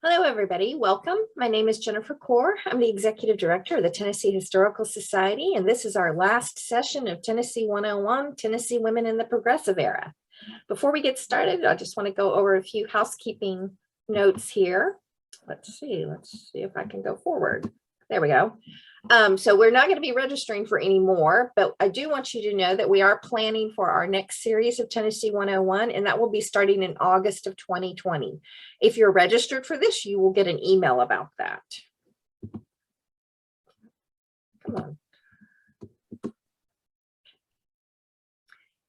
Hello, everybody. Welcome. My name is Jennifer Kaur. I'm the Executive Director of the Tennessee Historical Society, and this is our last session of Tennessee 101, Tennessee Women in the Progressive Era. Before we get started, I just want to go over a few housekeeping notes here. Let's see if I can go forward. There we go. So we're not going to be registering for any more, but I do want you to know that we are planning for our next series of Tennessee 101, and that will be starting in August of 2020. If you're registered for this, you will get an email about that. Come on.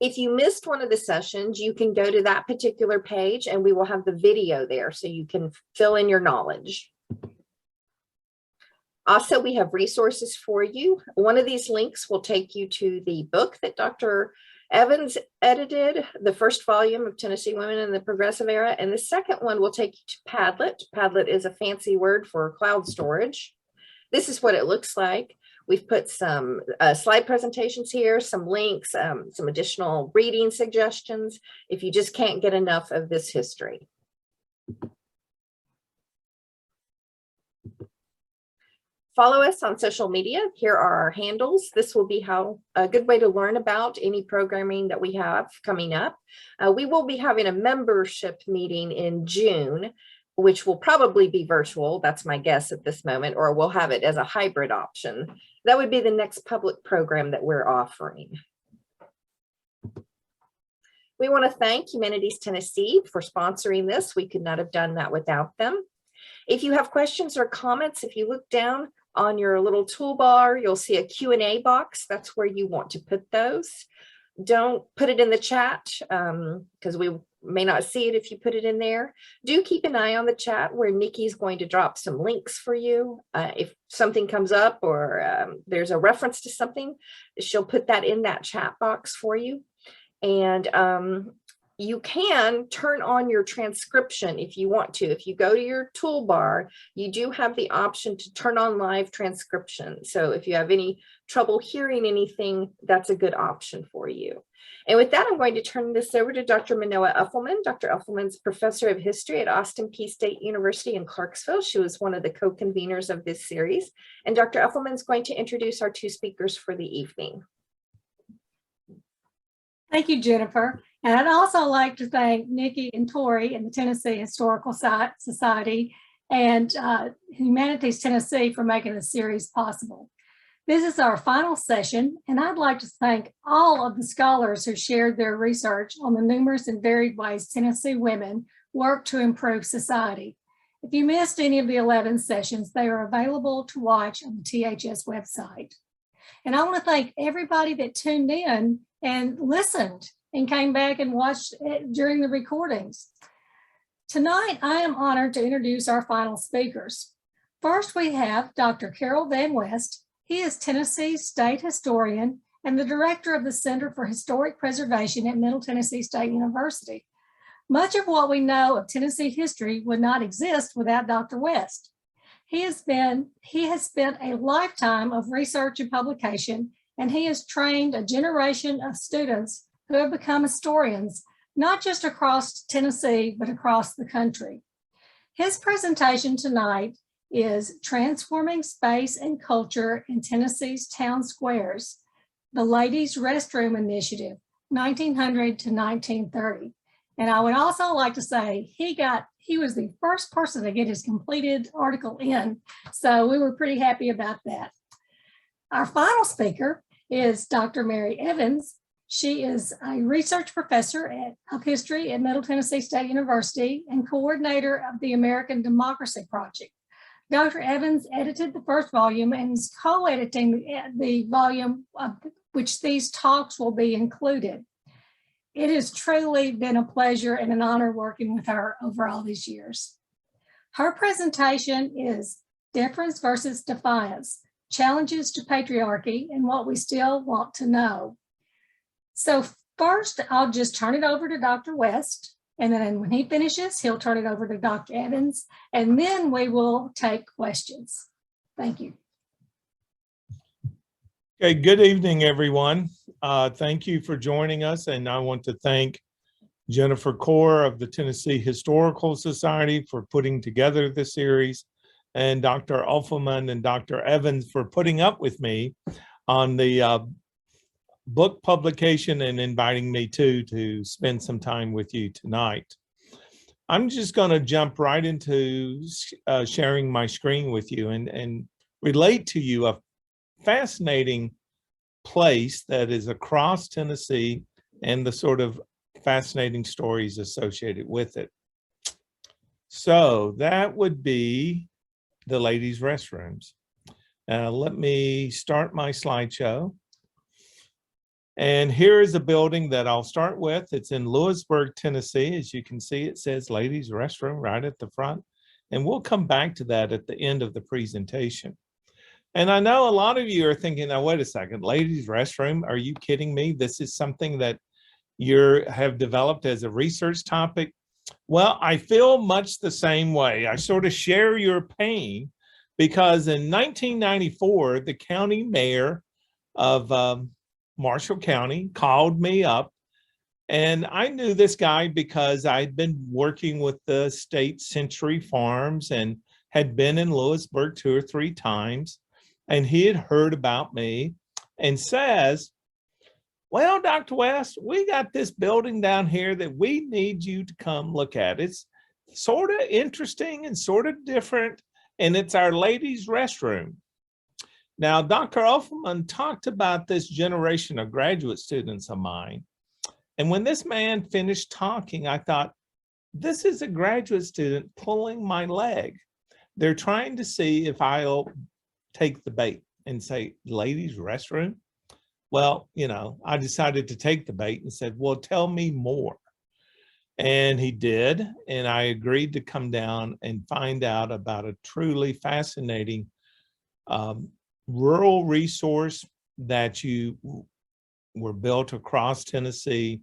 If you missed one of the sessions, you can go to that particular page and we will have the video there so you can fill in your knowledge. Also, we have resources for you. One of these links will take you to the book that Dr. Evins edited, the first volume of Tennessee Women in the Progressive Era, and the second one will take you to Padlet. Padlet is a fancy word for cloud storage. This is what it looks like. We've put some slide presentations here, some links, some additional reading suggestions if you just can't get enough of this history. Follow us on social media. Here are our handles. This will be a good way to learn about any programming that we have coming up. We will be having a membership meeting in June, which will probably be virtual. That's my guess at this moment, or we'll have it as a hybrid option. That would be the next public program that we're offering. We want to thank Humanities Tennessee for sponsoring this. We could not have done that without them. If you have questions or comments, if you look down on your little toolbar, you'll see a Q&A box. That's where you want to put those. Don't put it in the chat because we may not see it if you put it in there. Do keep an eye on the chat where Nikki's going to drop some links for you. If something comes up or there's a reference to something, she'll put that in that chat box for you. And you can turn on your transcription if you want to. If you go to your toolbar, you do have the option to turn on live transcription. So if you have any trouble hearing anything, that's a good option for you. And with that, I'm going to turn this over to Dr. Manoa Uffelman. Dr. Uffelman's professor of history at Austin Peay State University in Clarksville. She was one of the co-conveners of this series. And Dr. Uffelman is going to introduce our two speakers for the evening. Thank you, Jennifer. And I'd also like to thank Nikki and Tori and the Tennessee Historical Society and Humanities Tennessee for making this series possible. This is our final session, and I'd like to thank all of the scholars who shared their research on the numerous and varied ways Tennessee women work to improve society. If you missed any of the 11 sessions, they are available to watch on the THS website. And I want to thank everybody that tuned in and listened and came back and watched it during the recordings. Tonight, I am honored to introduce our final speakers. First, we have Dr. Carroll Van West. He is Tennessee's state historian and the director of the Center for Historic Preservation at Middle Tennessee State University. Much of what we know of Tennessee history would not exist without Dr. West. He has spent a lifetime of research and publication, and he has trained a generation of students who have become historians, not just across Tennessee, but across the country. His presentation tonight is Transforming Space and Culture in Tennessee's Town Squares, the Ladies Restroom Initiative, 1900 to 1930. And I would also like to say he was the first person to get his completed article in, so we were pretty happy about that. Our final speaker is Dr. Mary Evins. She is a research professor of history at Middle Tennessee State University and coordinator of the American Democracy Project. Dr. Evins edited the first volume and is co-editing the volume of which these talks will be included. It has truly been a pleasure and an honor working with her over all these years. Her presentation is Deference versus Defiance, Challenges to Patriarchy and What We Still Want to Know. So first, I'll just turn it over to Dr. West, and then when he finishes, he'll turn it over to Dr. Evins, and then we will take questions. Thank you. Okay, good evening, everyone. Thank you for joining us, and I want to thank Jennifer Core of the Tennessee Historical Society for putting together the series, and Dr. Offerman and Dr. Evins for putting up with me on the book publication and inviting me to spend some time with you tonight. I'm just going to jump right into sharing my screen with you and relate to you a fascinating place that is across Tennessee and the sort of fascinating stories associated with it. So that would be the ladies' restrooms. Let me start my slideshow. And here is a building that I'll start with. It's in Lewisburg, Tennessee. As you can see, it says ladies' restroom right at the front. And we'll come back to that at the end of the presentation. And I know a lot of you are thinking, now, wait a second, ladies' restroom, are you kidding me? This is something that you have developed as a research topic. Well, I feel much the same way. I sort of share your pain because in 1994, the county mayor of Marshall County called me up, and I knew this guy because I'd been working with the state Century Farms and had been in Lewisburg 2 or 3 times, and he had heard about me and says, well, Dr. West, we got this building down here that we need you to come look at. It's sort of interesting and sort of different, and it's our ladies' restroom. Now, Dr. Offerman talked about this generation of graduate students of mine. And when this man finished talking, I thought, this is a graduate student pulling my leg. They're trying to see if I'll take the bait and say, ladies' restroom? Well, you know, I decided to take the bait and said, well, tell me more. And he did. And I agreed to come down and find out about a truly fascinating rural resource that were built across Tennessee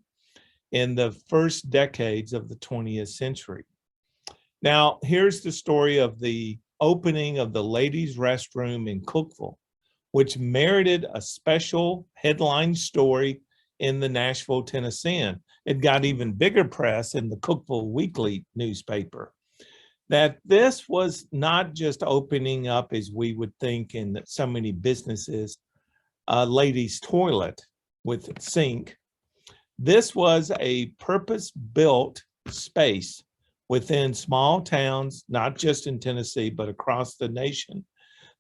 in the first decades of the 20th century. Now, here's the story of the opening of the ladies' restroom in Cookeville, which merited a special headline story in the Nashville Tennessean. It got even bigger press in the Cookeville Weekly newspaper. That this was not just opening up, as we would think in so many businesses, a ladies' toilet with a sink. This was a purpose-built space within small towns, not just in Tennessee, but across the nation,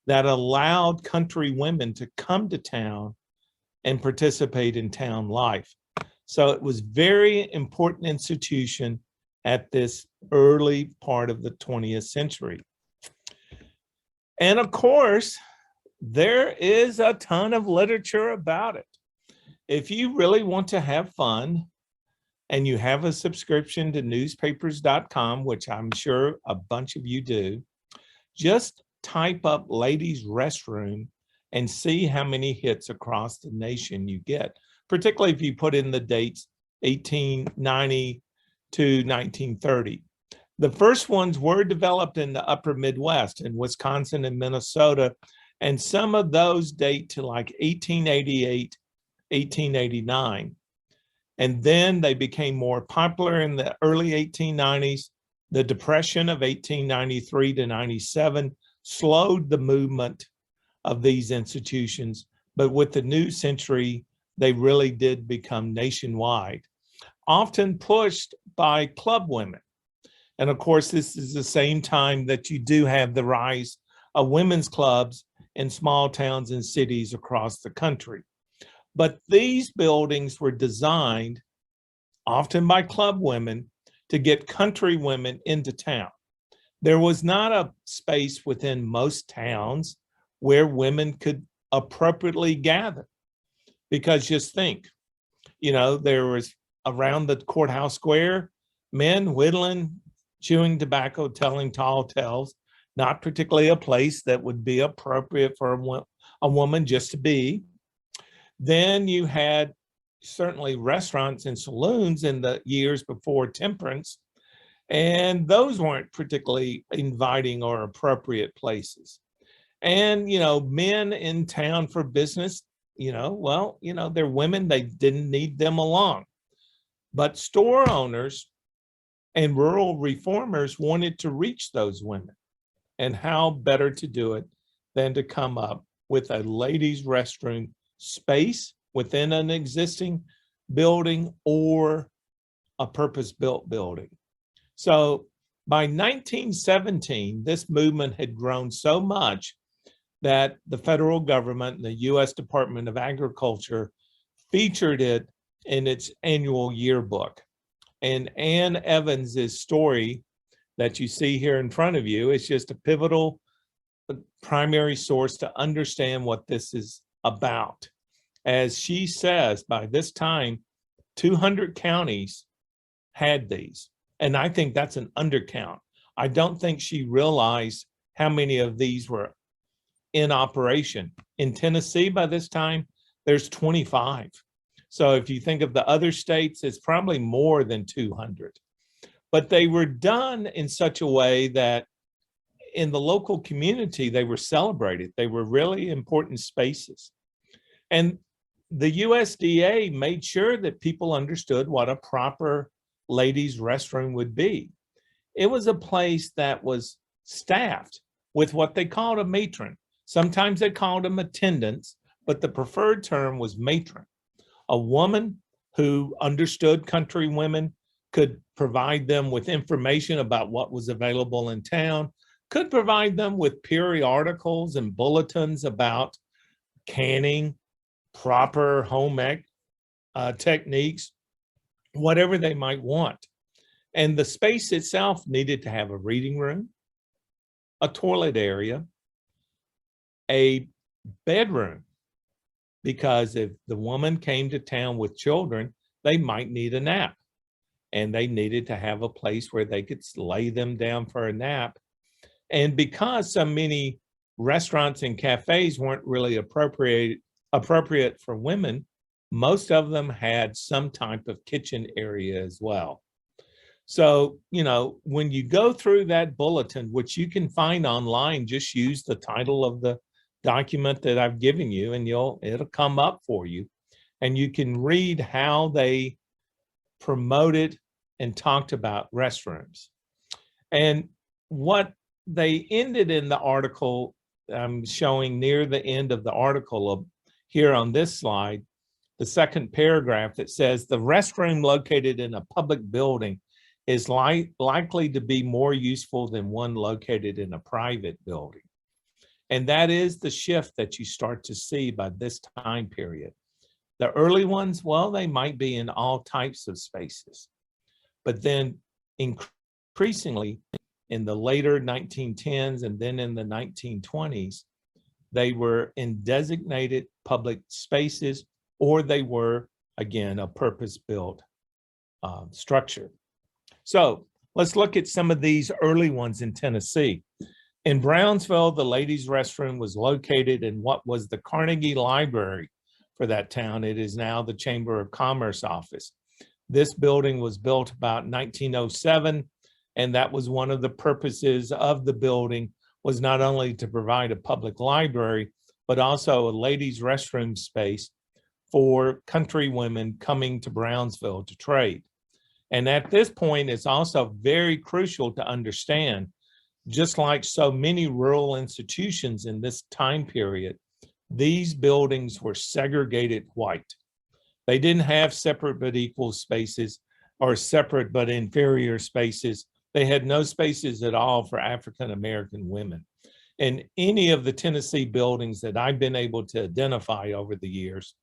that allowed country women to come to town and participate in town life. So it was very important institution at this early part of the 20th century. And of course, there is a ton of literature about it. If you really want to have fun and you have a subscription to newspapers.com, which I'm sure a bunch of you do, just type up ladies' restroom and see how many hits across the nation you get, particularly if you put in the dates 1890 to 1930. The first ones were developed in the upper Midwest in Wisconsin and Minnesota, and some of those date to like 1888, 1889. And then they became more popular in the early 1890s. The Depression of 1893 to 97 slowed the movement of these institutions, but with the new century, they really did become nationwide, often pushed by club women. And of course, this is the same time that you do have the rise of women's clubs in small towns and cities across the country. But these buildings were designed, often by club women, to get country women into town. There was not a space within most towns where women could appropriately gather. Because just think, you know, there was around the courthouse square, men whittling, chewing tobacco, telling tall tales, not particularly a place that would be appropriate for a woman just to be. Then you had certainly restaurants and saloons in the years before temperance, and those weren't particularly inviting or appropriate places. And, you know, men in town for business, you know, well, you know, they're women, they didn't need them along. But store owners and rural reformers wanted to reach those women. And how better to do it than to come up with a ladies' restroom space within an existing building or a purpose-built building. So by 1917, this movement had grown so much that the federal government and the U.S. Department of Agriculture featured it in its annual yearbook. And Ann Evins's story that you see here in front of you is just a pivotal primary source to understand what this is about. As she says, by this time, 200 counties had these. And I think that's an undercount. I don't think she realized how many of these were in operation. In Tennessee, by this time, there's 25. So if you think of the other states, it's probably more than 200. But they were done in such a way that in the local community, they were celebrated. They were really important spaces. And the USDA made sure that people understood what a proper ladies' restroom would be. It was a place that was staffed with what they called a matron. Sometimes they called them attendants, but the preferred term was matron. A woman who understood country women, could provide them with information about what was available in town, could provide them with periodicals and bulletins about canning, proper home ec techniques, whatever they might want. And the space itself needed to have a reading room, a toilet area, a bedroom, because if the woman came to town with children, they might need a nap. And they needed to have a place where they could lay them down for a nap. And because so many restaurants and cafes weren't really appropriate for women, most of them had some type of kitchen area as well. So, you know, when you go through that bulletin, which you can find online, just use the title of the document that I've given you and it'll come up for you. And you can read how they promoted and talked about restrooms. And what they ended in the article, I'm showing near the end of the article here on this slide, the second paragraph that says the restroom located in a public building is likely to be more useful than one located in a private building. And that is the shift that you start to see by this time period. The early ones, well, they might be in all types of spaces. But then increasingly in the later 1910s and then in the 1920s, they were in designated public spaces, or they were, again, a purpose-built structure. So let's look at some of these early ones in Tennessee. In Brownsville, the ladies' restroom was located in what was the Carnegie Library for that town. It is now the Chamber of Commerce office. This building was built about 1907, and that was one of the purposes of the building, was not only to provide a public library, but also a ladies' restroom space for country women coming to Brownsville to trade. And at this point, it's also very crucial to understand, just like so many rural institutions in this time period, these buildings were segregated white. They didn't have separate but equal spaces or separate but inferior spaces. They had no spaces at all for African American women. In any of the Tennessee buildings that I've been able to identify over the years,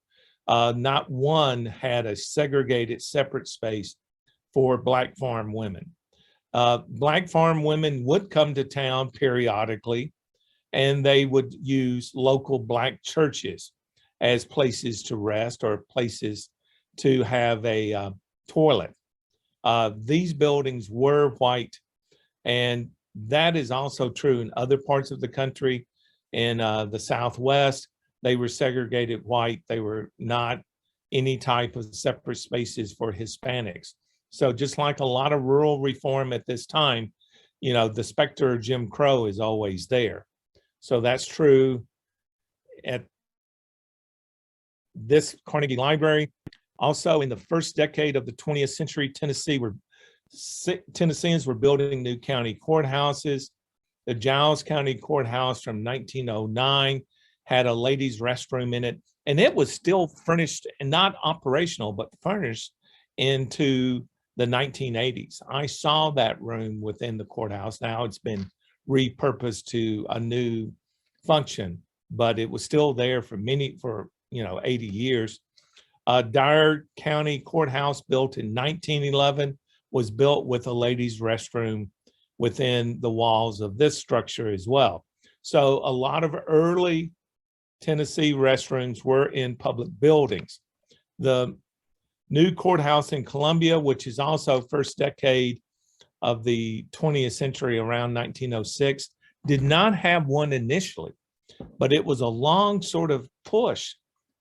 not one had a segregated separate space for Black farm women. Black farm women would come to town periodically, and they would use local Black churches as places to rest or places to have a toilet. These buildings were white, and that is also true in other parts of the country. In the Southwest, they were segregated white. They were not any type of separate spaces for Hispanics. So just like a lot of rural reform at this time, you know, the specter of Jim Crow is always there. So that's true at this Carnegie Library. Also, in the first decade of the 20th century, Tennesseans were building new county courthouses. The Giles County Courthouse from 1909 had a ladies' restroom in it, and it was still furnished and not operational, but furnished into the 1980s. I saw that room within the courthouse. Now it's been repurposed to a new function, but it was still there for 80 years. Dyer County Courthouse, built in 1911, was built with a ladies' restroom within the walls of this structure as well. So a lot of early Tennessee restrooms were in public buildings. The new courthouse in Columbia, which is also first decade of the 20th century, around 1906, did not have one initially, but it was a long sort of push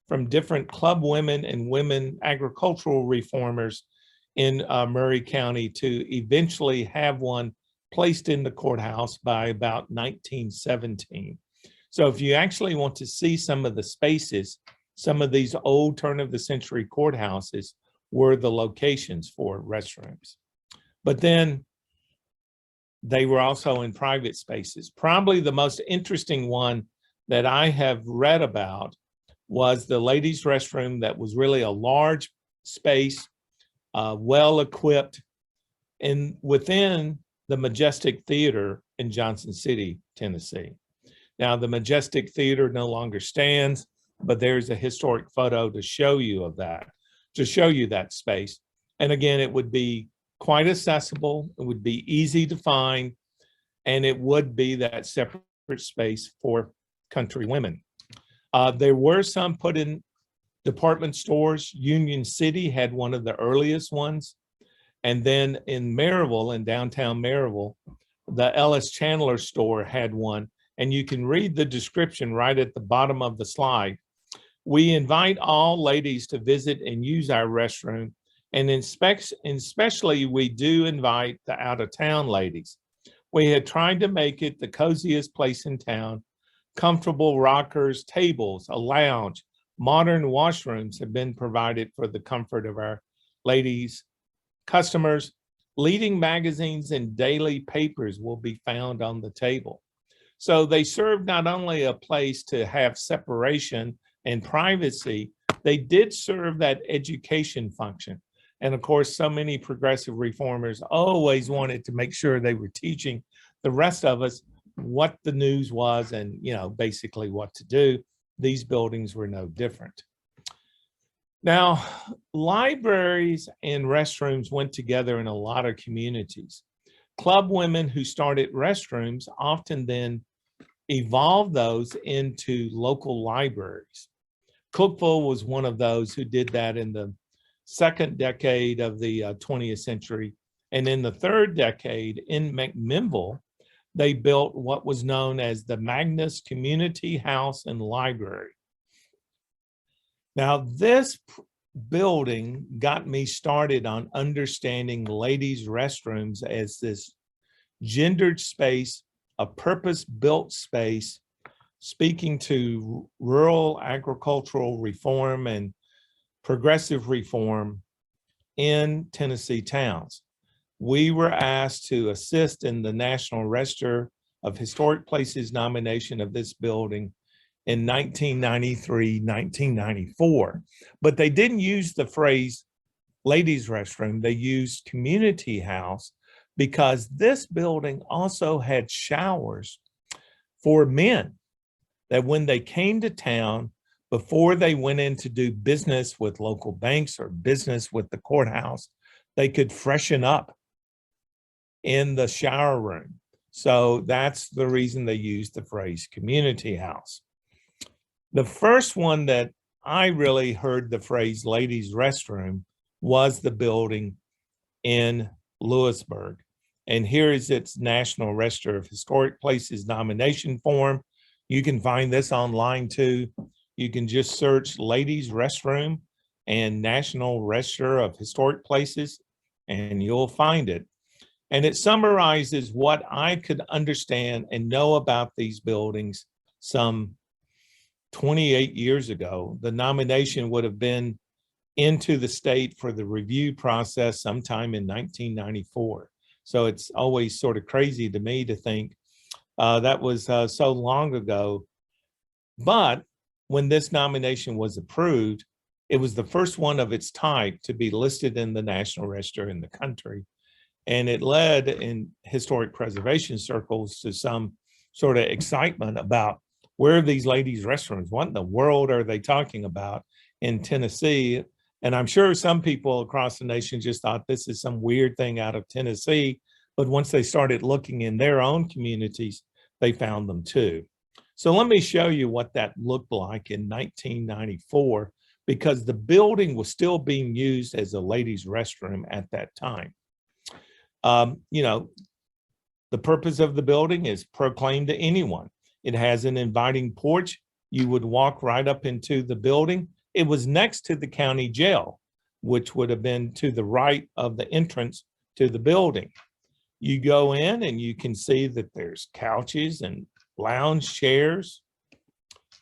from different club women and women agricultural reformers in Murray County to eventually have one placed in the courthouse by about 1917. So if you actually want to see some of the spaces, some of these old turn of the century courthouses were the locations for restrooms. But then they were also in private spaces. Probably the most interesting one that I have read about was the ladies' restroom that was really a large space, well equipped, and within the Majestic Theater in Johnson City, Tennessee. Now, the Majestic Theater no longer stands, but there's a historic photo to show you of that, to show you that space. And again, it would be quite accessible, it would be easy to find, and it would be that separate space for country women. There were some put in department stores. Union City had one of the earliest ones. And then in Maryville, in downtown Maryville, the Ellis Chandler store had one. And you can read the description right at the bottom of the slide. We invite all ladies to visit and use our restroom. And especially we do invite the out-of-town ladies. We had tried to make it the coziest place in town. Comfortable rockers, tables, a lounge, modern washrooms have been provided for the comfort of our ladies. Customers, leading magazines and daily papers will be found on the table. So they serve not only a place to have separation and privacy, they did serve that education function. And of course, so many progressive reformers always wanted to make sure they were teaching the rest of us what the news was and, basically what to do. These buildings were no different. Now, libraries and restrooms went together in a lot of communities. Club women who started restrooms often then evolved those into local libraries. Cookeville was one of those who did that in the second decade of the 20th century. And in the third decade in McMinnville, they built what was known as the Magnus Community House and Library. Now, this building got me started on understanding ladies' restrooms as this gendered space, a purpose-built space, speaking to rural agricultural reform and progressive reform in Tennessee towns. We were asked to assist in the National Register of Historic Places nomination of this building in 1993, 1994. But they didn't use the phrase ladies' restroom, they used community house, because this building also had showers for men that when they came to town, before they went in to do business with local banks or business with the courthouse, they could freshen up in the shower room. So that's the reason they used the phrase community house. The first one that I really heard the phrase ladies' restroom was the building in Lewisburg. And here is its National Register of Historic Places nomination form. You can find this online too. You can just search ladies' restroom and National Register of Historic Places, and you'll find it. And it summarizes what I could understand and know about these buildings some 28 years ago. The nomination would have been into the state for the review process sometime in 1994. So it's always sort of crazy to me to think that was so long ago. But when this nomination was approved, it was the first one of its type to be listed in the National Register in the country. And it led in historic preservation circles to some sort of excitement about where are these ladies' restrooms? What in the world are they talking about in Tennessee? And I'm sure some people across the nation just thought this is some weird thing out of Tennessee. But once they started looking in their own communities, they found them too. So let me show you what that looked like in 1994, because the building was still being used as a ladies' restroom at that time. You know, the purpose of the building is proclaimed to anyone. It has an inviting porch. You would walk right up into the building. It was next to the county jail, which would have been to the right of the entrance to the building. You go in and you can see that there's couches and lounge chairs.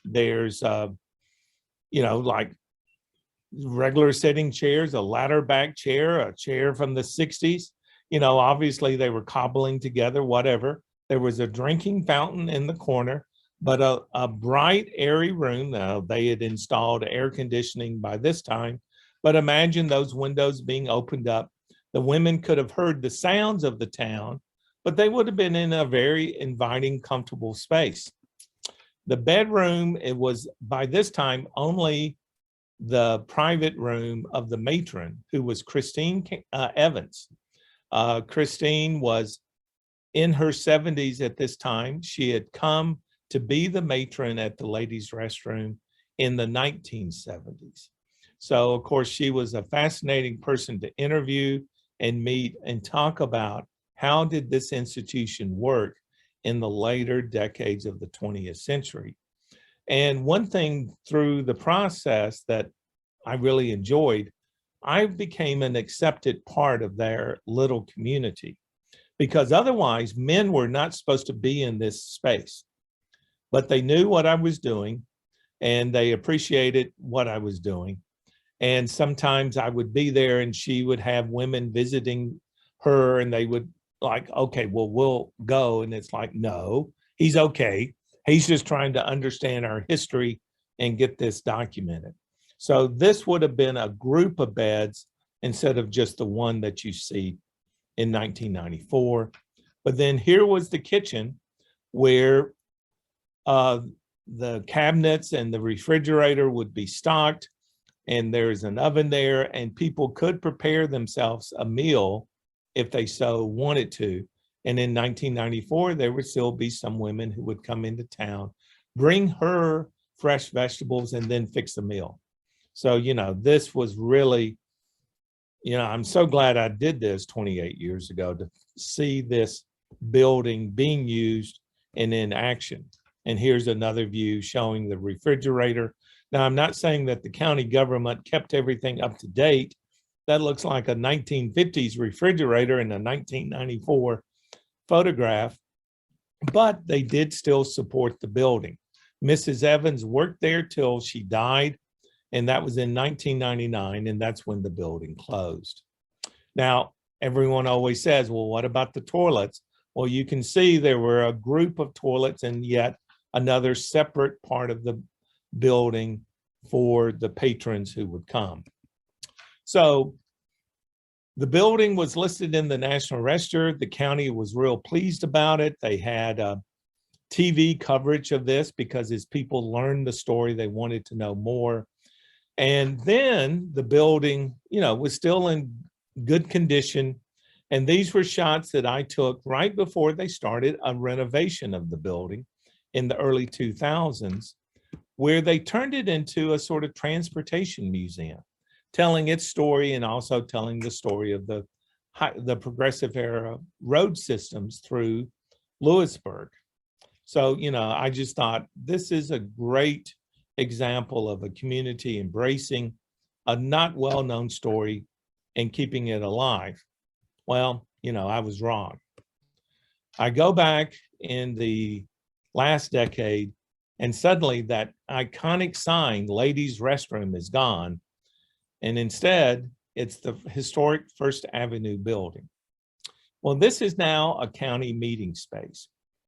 There's, you know, like regular sitting chairs, a ladder back chair, a chair from the 60s. You know, obviously they were cobbling together, whatever. There was a drinking fountain in the corner, but a bright, airy room. Now, they had installed air conditioning by this time, but imagine those windows being opened up. The women could have heard the sounds of the town, but they would have been in a very inviting, comfortable space. The bedroom, it was by this time only the private room of the matron, who was Christine Evins. Christine was in her 70s at this time. She had come to be the matron at the ladies' restroom in the 1970s. So, of course, she was a fascinating person to interview and meet and talk about how did this institution work in the later decades of the 20th century. And one thing through the process that I really enjoyed, I became an accepted part of their little community, because otherwise men were not supposed to be in this space, but they knew what I was doing and they appreciated what I was doing. And sometimes I would be there and she would have women visiting her and they would like, okay, well, we'll go. And it's like, no, he's okay. He's just trying to understand our history and get this documented. So this would have been a group of beds instead of just the one that you see in 1994. But then here was the kitchen where the cabinets and the refrigerator would be stocked, and there's an oven there, and people could prepare themselves a meal if they so wanted to. And in 1994, there would still be some women who would come into town, bring her fresh vegetables, and then fix a meal. So, you know, this was really, you know, I'm so glad I did this 28 years ago to see this building being used and in action. And here's another view showing the refrigerator. Now, I'm not saying that the county government kept everything up to date. That looks like a 1950s refrigerator in a 1994 photograph, but they did still support the building. Mrs. Evins worked there till she died, and that was in 1999, and that's when the building closed. Now, everyone always says, well, what about the toilets? Well, you can see there were a group of toilets and yet another separate part of the building for the patrons who would come. So the building was listed in the National Register. The county was real pleased about it. They had TV coverage of this because as people learned the story, they wanted to know more. And then the building, you know, was still in good condition. And these were shots that I took right before they started a renovation of the building in the early 2000s, where they turned it into a sort of transportation museum, telling its story and also telling the story of the progressive era road systems through Lewisburg. So, you know, I just thought this is a great example of a community embracing a not well-known story and keeping it alive. Well, you know, I was wrong. I go back in the last decade and suddenly that iconic sign, Ladies Restroom, is gone. And instead, it's the historic First Avenue building. Well, this is now a county meeting space.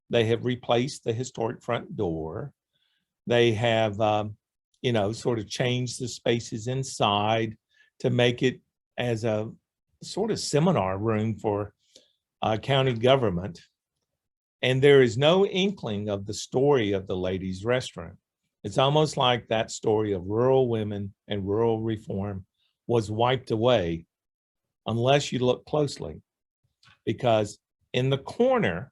They have replaced the historic front door. They have, sort of changed the spaces inside to make it as a sort of seminar room for county government. And there is no inkling of the story of the ladies' restroom. It's almost like that story of rural women and rural reform was wiped away unless you look closely, because in the corner,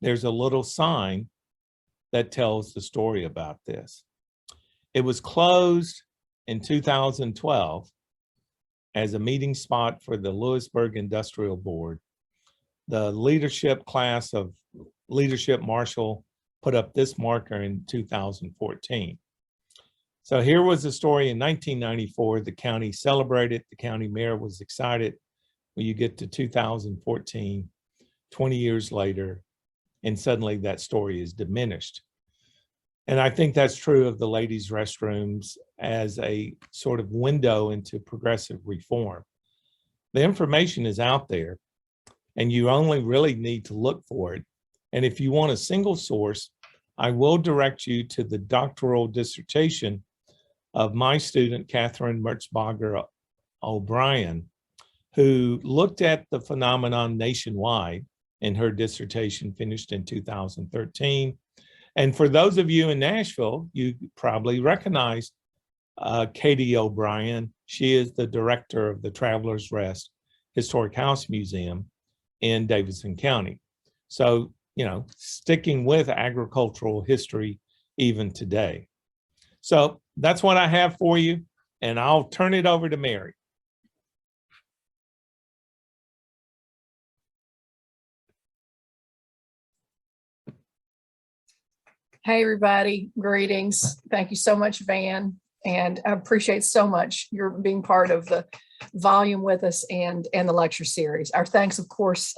there's a little sign that tells the story about this. It was closed in 2012 as a meeting spot for the Lewisburg Industrial Board. The leadership class of Leadership Marshall put up this marker in 2014. So here was the story in 1994. The county celebrated, the county mayor was excited. When you get to 2014, 20 years later, and suddenly that story is diminished. And I think that's true of the ladies' restrooms as a sort of window into progressive reform. The information is out there, and you only really need to look for it. And if you want a single source, I will direct you to the doctoral dissertation of my student, Catherine Mertzbacher O'Brien, who looked at the phenomenon nationwide in her dissertation finished in 2013. And for those of you in Nashville, you probably recognize Katie O'Brien. She is the director of the Travelers Rest Historic House Museum in Davidson County. So, sticking with agricultural history even today. So that's what I have for you, and I'll turn it over to Mary. Hey, everybody. Greetings. Thank you so much, Van. And I appreciate so much your being part of the volume with us and the lecture series. Our thanks, of course,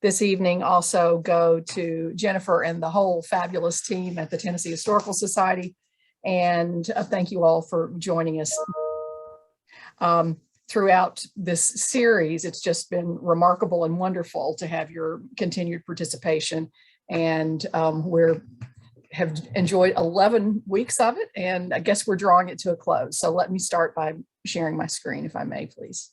this evening also go to Jennifer and the whole fabulous team at the Tennessee Historical Society. And thank you all for joining us throughout this series. It's just been remarkable and wonderful to have your continued participation. And have enjoyed 11 weeks of it, and I guess we're drawing it to a close. So let me start by sharing my screen, if I may, please.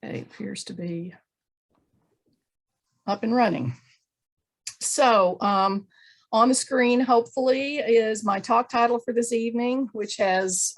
Okay, appears to be up and running. So on the screen, hopefully, is my talk title for this evening, which has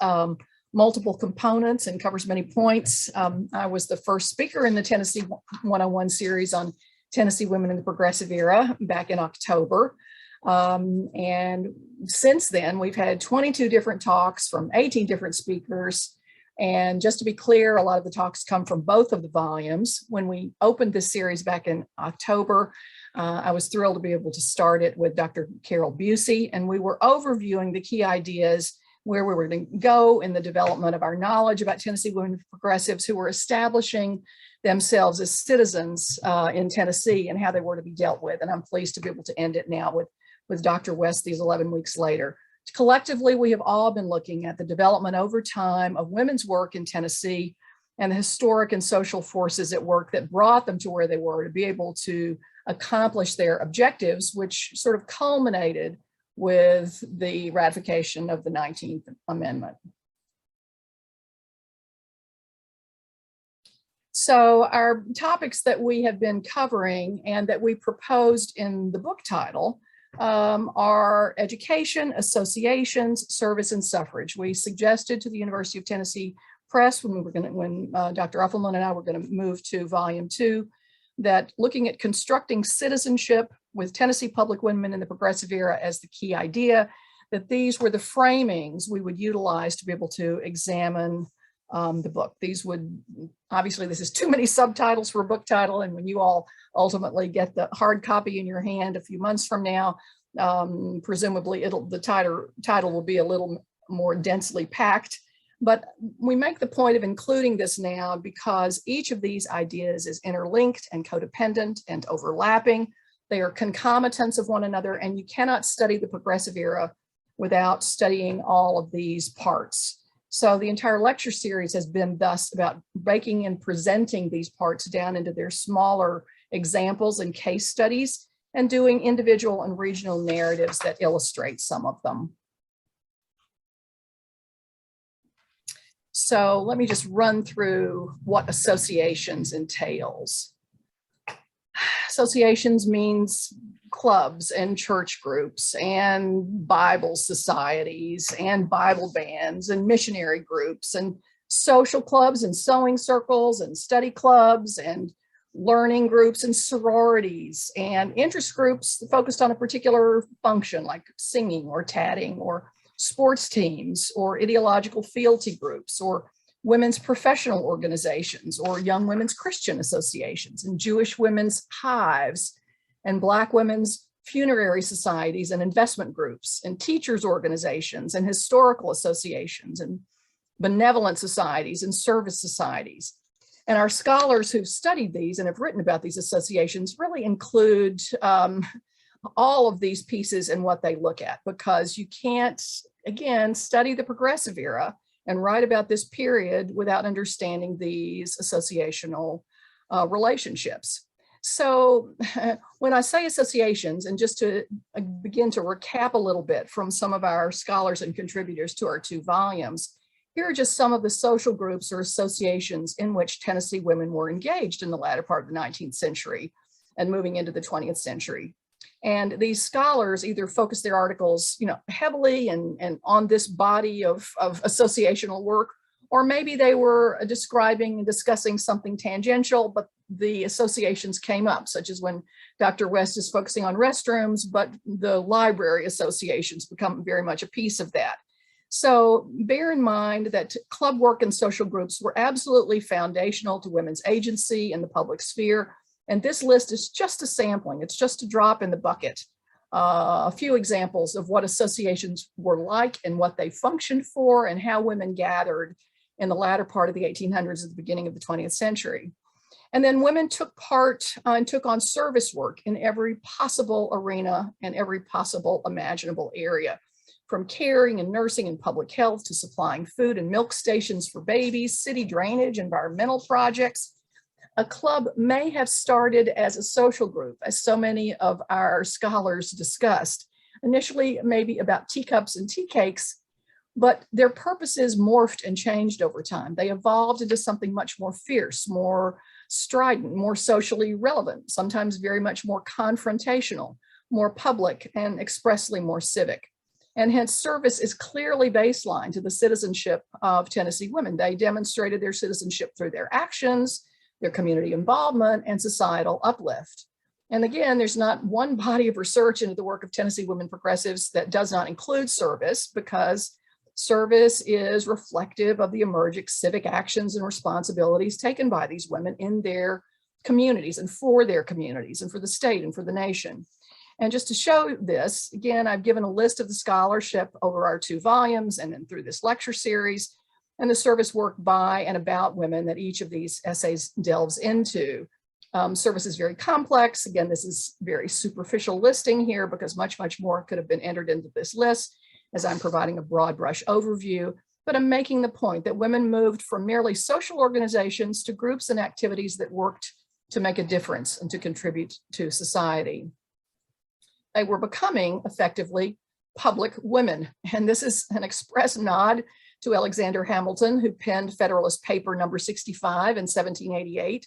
multiple components and covers many points. I was the first speaker in the Tennessee 101 series on Tennessee women in the progressive era back in October. And since then, we've had 22 different talks from 18 different speakers. And just to be clear, a lot of the talks come from both of the volumes. When we opened this series back in October, I was thrilled to be able to start it with Dr. Carroll Busey, and we were overviewing the key ideas where we were going to go in the development of our knowledge about Tennessee women progressives who were establishing themselves as citizens in Tennessee and how they were to be dealt with. And I'm pleased to be able to end it now with Dr. West these 11 weeks later. Collectively, we have all been looking at the development over time of women's work in Tennessee and the historic and social forces at work that brought them to where they were to be able to accomplish their objectives, which sort of culminated with the ratification of the 19th Amendment. So our topics that we have been covering and that we proposed in the book title are education, associations, service, and suffrage. We suggested to the University of Tennessee Press when Dr. Uffelman and I were going to move to volume 2, that looking at constructing citizenship with Tennessee public women in the progressive era as the key idea, that these were the framings we would utilize to be able to examine the book. These would, obviously this is too many subtitles for a book title, and when you all ultimately get the hard copy in your hand a few months from now, presumably the title will be a little more densely packed. But we make the point of including this now because each of these ideas is interlinked and codependent and overlapping. They are concomitants of one another, and you cannot study the progressive era without studying all of these parts. So the entire lecture series has been thus about breaking and presenting these parts down into their smaller examples and case studies, and doing individual and regional narratives that illustrate some of them. So let me just run through what associations entails. Associations means clubs and church groups and Bible societies and Bible bands and missionary groups and social clubs and sewing circles and study clubs and learning groups and sororities and interest groups focused on a particular function like singing or tatting or sports teams or ideological fealty groups or women's professional organizations or young women's Christian associations and Jewish women's hives and Black women's funerary societies and investment groups and teachers organizations and historical associations and benevolent societies and service societies. And our scholars who've studied these and have written about these associations really include all of these pieces in what they look at, because you can't, again, study the progressive era and write about this period without understanding these associational relationships. So when I say associations, and just to begin to recap a little bit from some of our scholars and contributors to our 2 volumes, here are just some of the social groups or associations in which Tennessee women were engaged in the latter part of the 19th century and moving into the 20th century. And these scholars either focus their articles, heavily and on this body of associational work, or maybe they were describing and discussing something tangential, but the associations came up, such as when Dr. West is focusing on restrooms, but the library associations become very much a piece of that. So bear in mind that club work and social groups were absolutely foundational to women's agency in the public sphere. And this list is just a sampling. It's just a drop in the bucket. A few examples of what associations were like and what they functioned for and how women gathered in the latter part of the 1800s at the beginning of the 20th century. And then women took part and took on service work in every possible arena and every possible imaginable area, from caring and nursing and public health to supplying food and milk stations for babies, city drainage, environmental projects. A club may have started as a social group, as so many of our scholars discussed, initially maybe about teacups and tea cakes, but their purposes morphed and changed over time. They evolved into something much more fierce, more strident, more socially relevant, sometimes very much more confrontational, more public, and expressly more civic. And hence service is clearly baseline to the citizenship of Tennessee women. They demonstrated their citizenship through their actions, their community involvement, and societal uplift. And again, there's not one body of research into the work of Tennessee women progressives that does not include service, because service is reflective of the emergent civic actions and responsibilities taken by these women in their communities and for their communities and for the state and for the nation. And just to show this, again, I've given a list of the scholarship over our 2 volumes and then through this lecture series, and the service work by and about women that each of these essays delves into. Service is very complex. Again, this is very superficial listing here because much, much more could have been entered into this list as I'm providing a broad brush overview, but I'm making the point that women moved from merely social organizations to groups and activities that worked to make a difference and to contribute to society. They were becoming effectively public women. And this is an express nod to Alexander Hamilton, who penned Federalist Paper number 65 in 1788,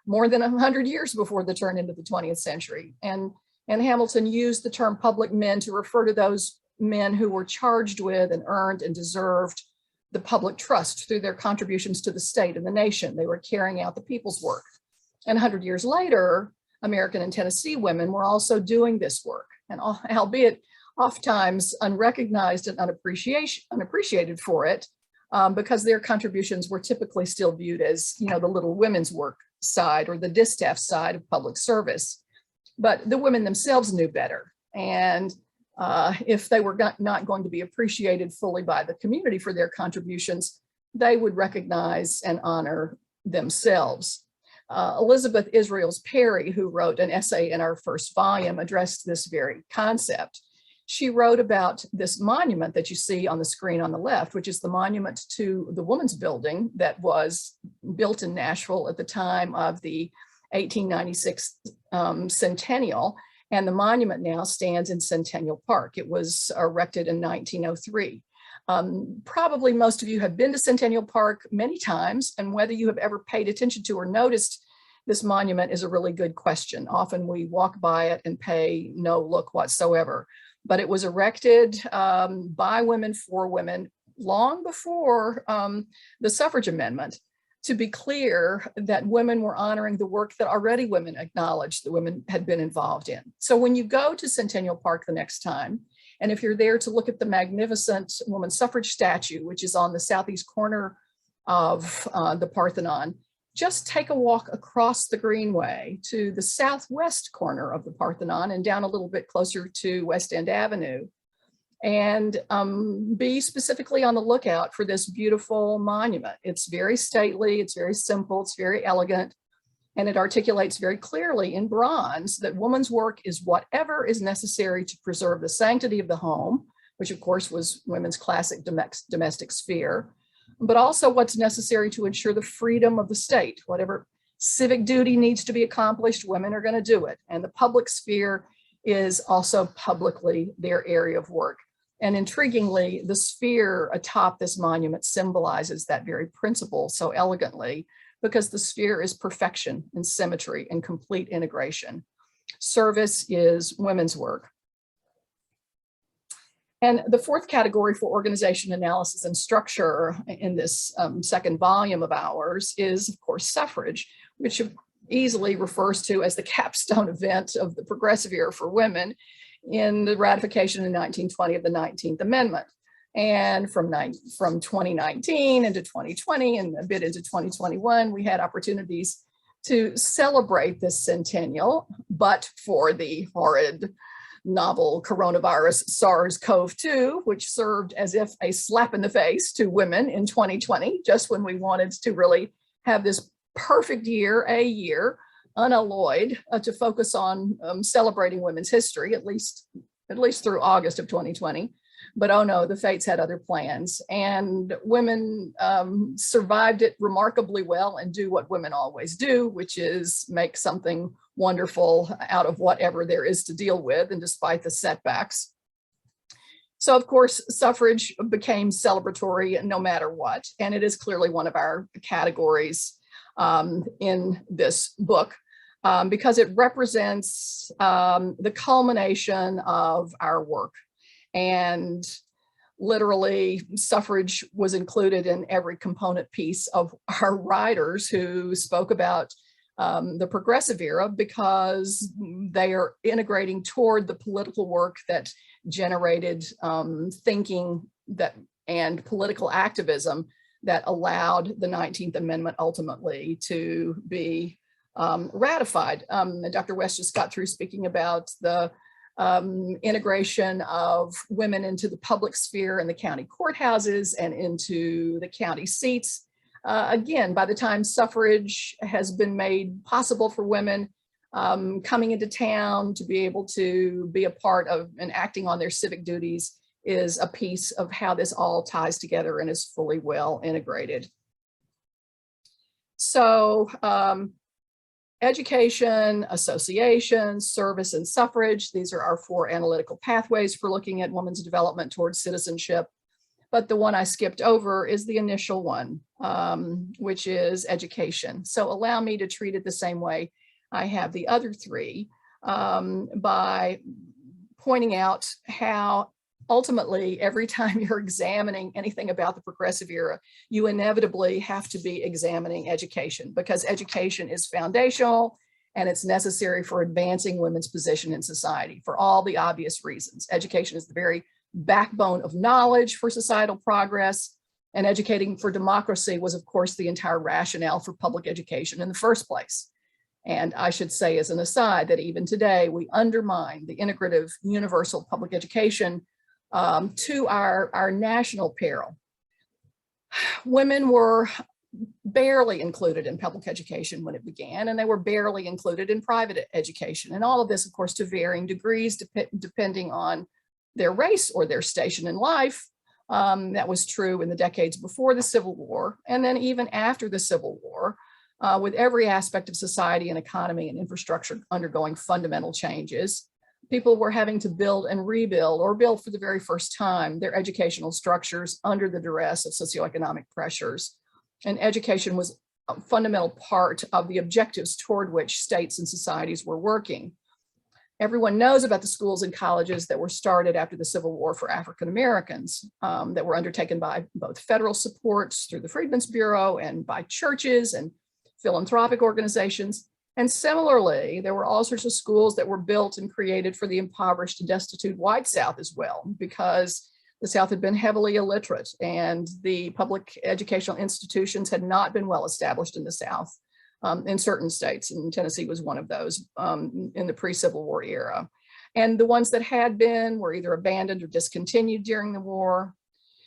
more than 100 years before the turn into the 20th century. And Hamilton used the term public men to refer to those men who were charged with and earned and deserved the public trust through their contributions to the state and the nation. They were carrying out the people's work. And 100 years later, American and Tennessee women were also doing this work, and albeit oftentimes unrecognized and unappreciated for it, because their contributions were typically still viewed as, the little women's work side or the distaff side of public service. But the women themselves knew better. And if they were not going to be appreciated fully by the community for their contributions, they would recognize and honor themselves. Elizabeth Israels Perry, who wrote an essay in our first volume, addressed this very concept. She wrote about this monument that you see on the screen on the left, which is the monument to the Woman's Building that was built in Nashville at the time of the 1896 centennial. And the monument now stands in Centennial Park. It was erected in 1903. Probably most of you have been to Centennial Park many times, and whether you have ever paid attention to or noticed this monument is a really good question. Often we walk by it and pay no look whatsoever. But it was erected by women for women long before the suffrage amendment, to be clear that women were honoring the work that already women acknowledged that women had been involved in. So when you go to Centennial Park the next time, and if you're there to look at the magnificent women's suffrage statue, which is on the southeast corner of the Parthenon, just take a walk across the Greenway to the southwest corner of the Parthenon and down a little bit closer to West End Avenue, and be specifically on the lookout for this beautiful monument. It's very stately, it's very simple, it's very elegant, and it articulates very clearly in bronze that woman's work is whatever is necessary to preserve the sanctity of the home, which of course was women's classic domestic sphere, but also what's necessary to ensure the freedom of the state. Whatever civic duty needs to be accomplished, women are going to do it. And the public sphere is also publicly their area of work. And intriguingly, the sphere atop this monument symbolizes that very principle so elegantly, because the sphere is perfection and symmetry and complete integration. Service is women's work. And the fourth category for organization, analysis, and structure in this second volume of ours is, of course, suffrage, which easily refers to as the capstone event of the progressive era for women in the ratification in 1920 of the 19th Amendment. And from 2019 into 2020 and a bit into 2021, we had opportunities to celebrate this centennial, but for the horrid novel coronavirus SARS-CoV-2, which served as if a slap in the face to women in 2020, just when we wanted to really have this perfect year, unalloyed, to focus on celebrating women's history, at least through August of 2020. But oh no, the fates had other plans, and women survived it remarkably well and do what women always do, which is make something wonderful out of whatever there is to deal with, and despite the setbacks. So of course, suffrage became celebratory no matter what, and it is clearly one of our categories in this book, because it represents the culmination of our work. And literally, suffrage was included in every component piece of our writers who spoke about the progressive era, because they are integrating toward the political work that generated thinking and political activism that allowed the 19th Amendment ultimately to be ratified. Dr. West just got through speaking about the integration of women into the public sphere and the county courthouses and into the county seats. Again, by the time suffrage has been made possible for women coming into town to be able to be a part of and acting on their civic duties is a piece of how this all ties together and is fully well integrated. So education, association, service, and suffrage. These are our four analytical pathways for looking at women's development towards citizenship. But the one I skipped over is the initial one, which is education. So allow me to treat it the same way I have the other three, by pointing out how ultimately, every time you're examining anything about the progressive era, you inevitably have to be examining education, because education is foundational and it's necessary for advancing women's position in society for all the obvious reasons. Education is the very backbone of knowledge for societal progress, and educating for democracy was, of course, the entire rationale for public education in the first place. And I should say as an aside that even today, we undermine the integrative universal public education to our national peril. Women were barely included in public education when it began, and they were barely included in private education. And all of this, of course, to varying degrees, depending on their race or their station in life. That was true in the decades before the Civil War, and then even after the Civil War, with every aspect of society and economy and infrastructure undergoing fundamental changes. People were having to build and rebuild, or build for the very first time, their educational structures under the duress of socioeconomic pressures. And education was a fundamental part of the objectives toward which states and societies were working. Everyone knows about the schools and colleges that were started after the Civil War for African Americans, that were undertaken by both federal supports through the Freedmen's Bureau and by churches and philanthropic organizations. And similarly, there were all sorts of schools that were built and created for the impoverished and destitute white South as well, because the South had been heavily illiterate and the public educational institutions had not been well established in the South, in certain states, and Tennessee was one of those in the pre-Civil War era. And the ones that had been were either abandoned or discontinued during the war.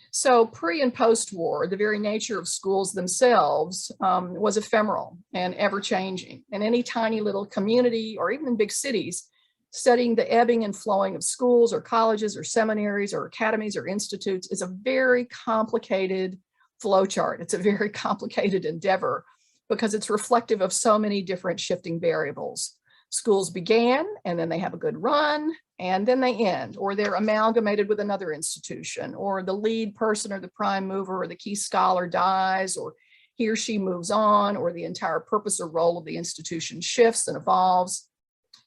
So pre and post-war, the very nature of schools themselves was ephemeral and ever-changing. And any tiny little community, or even in big cities, studying the ebbing and flowing of schools or colleges or seminaries or academies or institutes is a very complicated flowchart. It's a very complicated endeavor because it's reflective of so many different shifting variables. Schools began, and then they have a good run, and then they end, or they're amalgamated with another institution, or the lead person or the prime mover or the key scholar dies, or he or she moves on, or the entire purpose or role of the institution shifts and evolves.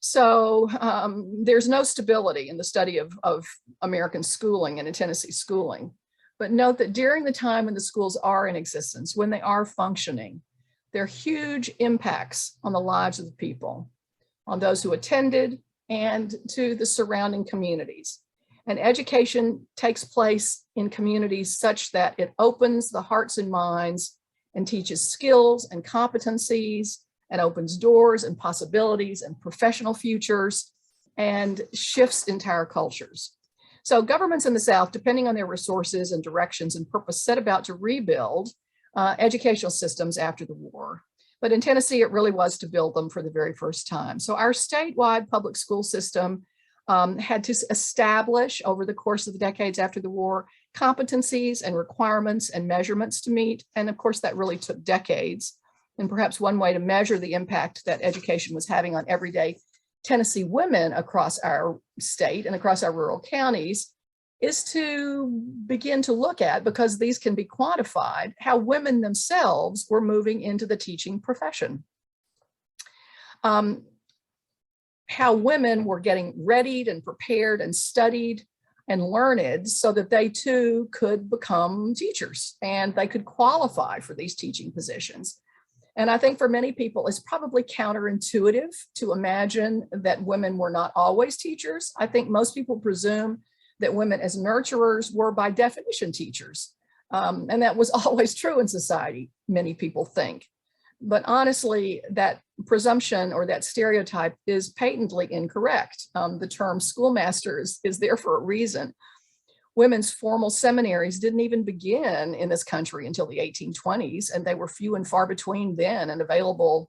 So there's no stability in the study of American schooling and in Tennessee schooling. But note that during the time when the schools are in existence, when they are functioning, there are huge impacts on the lives of the people, on those who attended, and to the surrounding communities. And education takes place in communities such that it opens the hearts and minds and teaches skills and competencies and opens doors and possibilities and professional futures and shifts entire cultures. So governments in the South, depending on their resources and directions and purpose, set about to rebuild educational systems after the war. But in Tennessee, it really was to build them for the very first time. So our statewide public school system had to establish over the course of the decades after the war, competencies and requirements and measurements to meet. And of course, that really took decades. And perhaps one way to measure the impact that education was having on everyday Tennessee women across our state and across our rural counties is to begin to look at, because these can be quantified, how women themselves were moving into the teaching profession. How women were getting readied and prepared and studied and learned so that they too could become teachers and they could qualify for these teaching positions. And I think for many people, it's probably counterintuitive to imagine that women were not always teachers. I think most people presume that women as nurturers were by definition teachers. And that was always true in society, many people think. But honestly, that presumption or that stereotype is patently incorrect. The term schoolmaster is there for a reason. Women's formal seminaries didn't even begin in this country until the 1820s, and they were few and far between then and available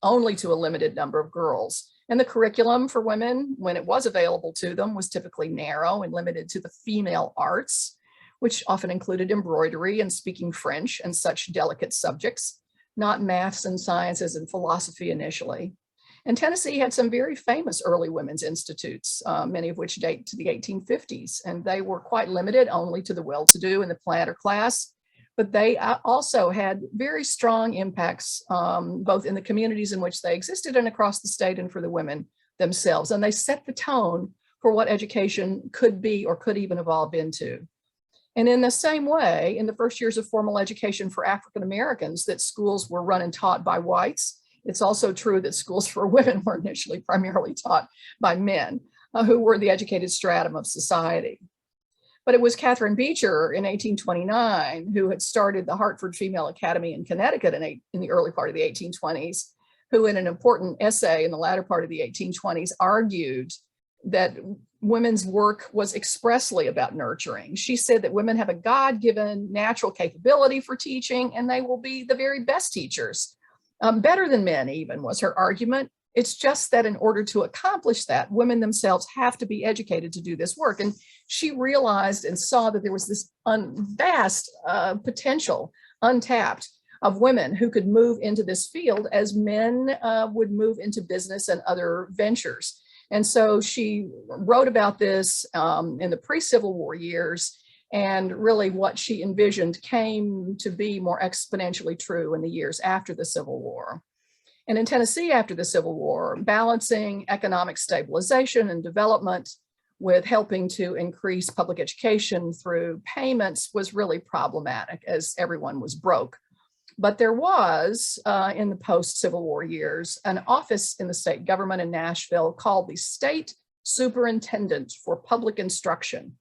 only to a limited number of girls. And the curriculum for women, when it was available to them, was typically narrow and limited to the female arts, which often included embroidery and speaking French and such delicate subjects, not maths and sciences and philosophy initially. And Tennessee had some very famous early women's institutes, many of which date to the 1850s, and they were quite limited only to the well-to-do and the planter class. But they also had very strong impacts, both in the communities in which they existed and across the state and for the women themselves. And they set the tone for what education could be or could even evolve into. And in the same way, in the first years of formal education for African Americans, that schools were run and taught by whites, it's also true that schools for women were initially primarily taught by men, who were the educated stratum of society. But it was Catherine Beecher in 1829 who had started the Hartford Female Academy in Connecticut in the early part of the 1820s, who in an important essay in the latter part of the 1820s argued that women's work was expressly about nurturing. She said that women have a God-given natural capability for teaching, and they will be the very best teachers. Better than men even was her argument. It's just that in order to accomplish that, women themselves have to be educated to do this work. And she realized and saw that there was this vast potential, untapped, of women who could move into this field as men would move into business and other ventures. And so she wrote about this in the pre-Civil War years, and really what she envisioned came to be more exponentially true in the years after the Civil War. And in Tennessee after the Civil War, balancing economic stabilization and development with helping to increase public education through payments was really problematic, as everyone was broke. But there was, in the post-Civil War years, an office in the state government in Nashville called the State Superintendent for Public Instruction.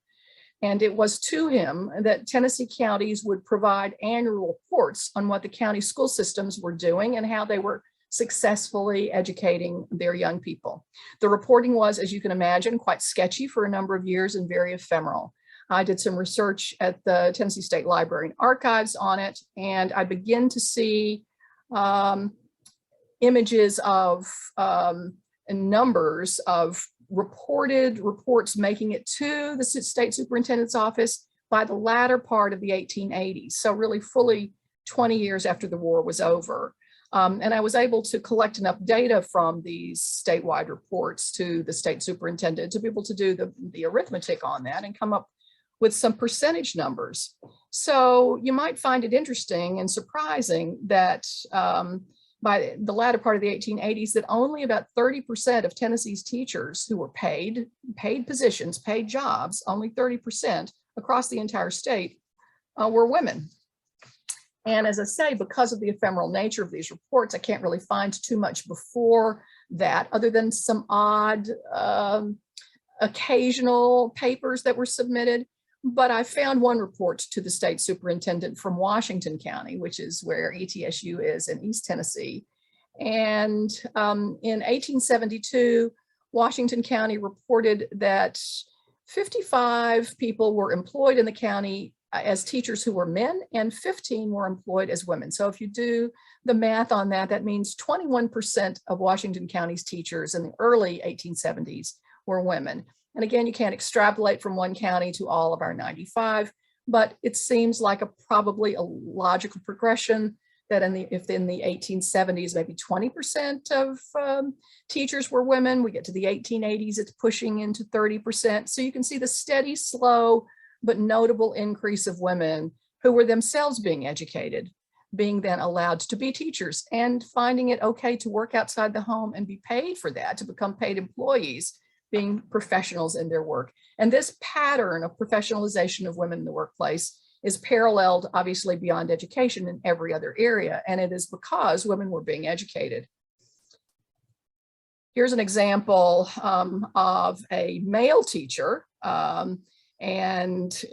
And it was to him that Tennessee counties would provide annual reports on what the county school systems were doing and how they were successfully educating their young people. The reporting was, as you can imagine, quite sketchy for a number of years and very ephemeral. I did some research at the Tennessee State Library and Archives on it, and I begin to see images of numbers of reported reports making it to the state superintendent's office by the latter part of the 1880s. So really fully 20 years after the war was over. And I was able to collect enough data from these statewide reports to the state superintendent to be able to do the arithmetic on that and come up with some percentage numbers. So you might find it interesting and surprising that by the latter part of the 1880s, that only about 30% of Tennessee's teachers who were paid positions, paid jobs, only 30% across the entire state were women. And as I say, because of the ephemeral nature of these reports, I can't really find too much before that, other than some odd occasional papers that were submitted. But I found one report to the state superintendent from Washington County, which is where ETSU is in East Tennessee. And in 1872, Washington County reported that 55 people were employed in the county as teachers who were men, and 15 were employed as women. So if you do the math on that, that means 21% of Washington County's teachers in the early 1870s were women. And again, you can't extrapolate from one county to all of our 95, but it seems like probably a logical progression that if in the 1870s, maybe 20% of teachers were women, we get to the 1880s, it's pushing into 30%. So you can see the steady, slow, but notable increase of women who were themselves being educated, being then allowed to be teachers and finding it okay to work outside the home and be paid for that, to become paid employees, being professionals in their work. And this pattern of professionalization of women in the workplace is paralleled, obviously, beyond education in every other area. And it is because women were being educated. Here's an example of a male teacher. And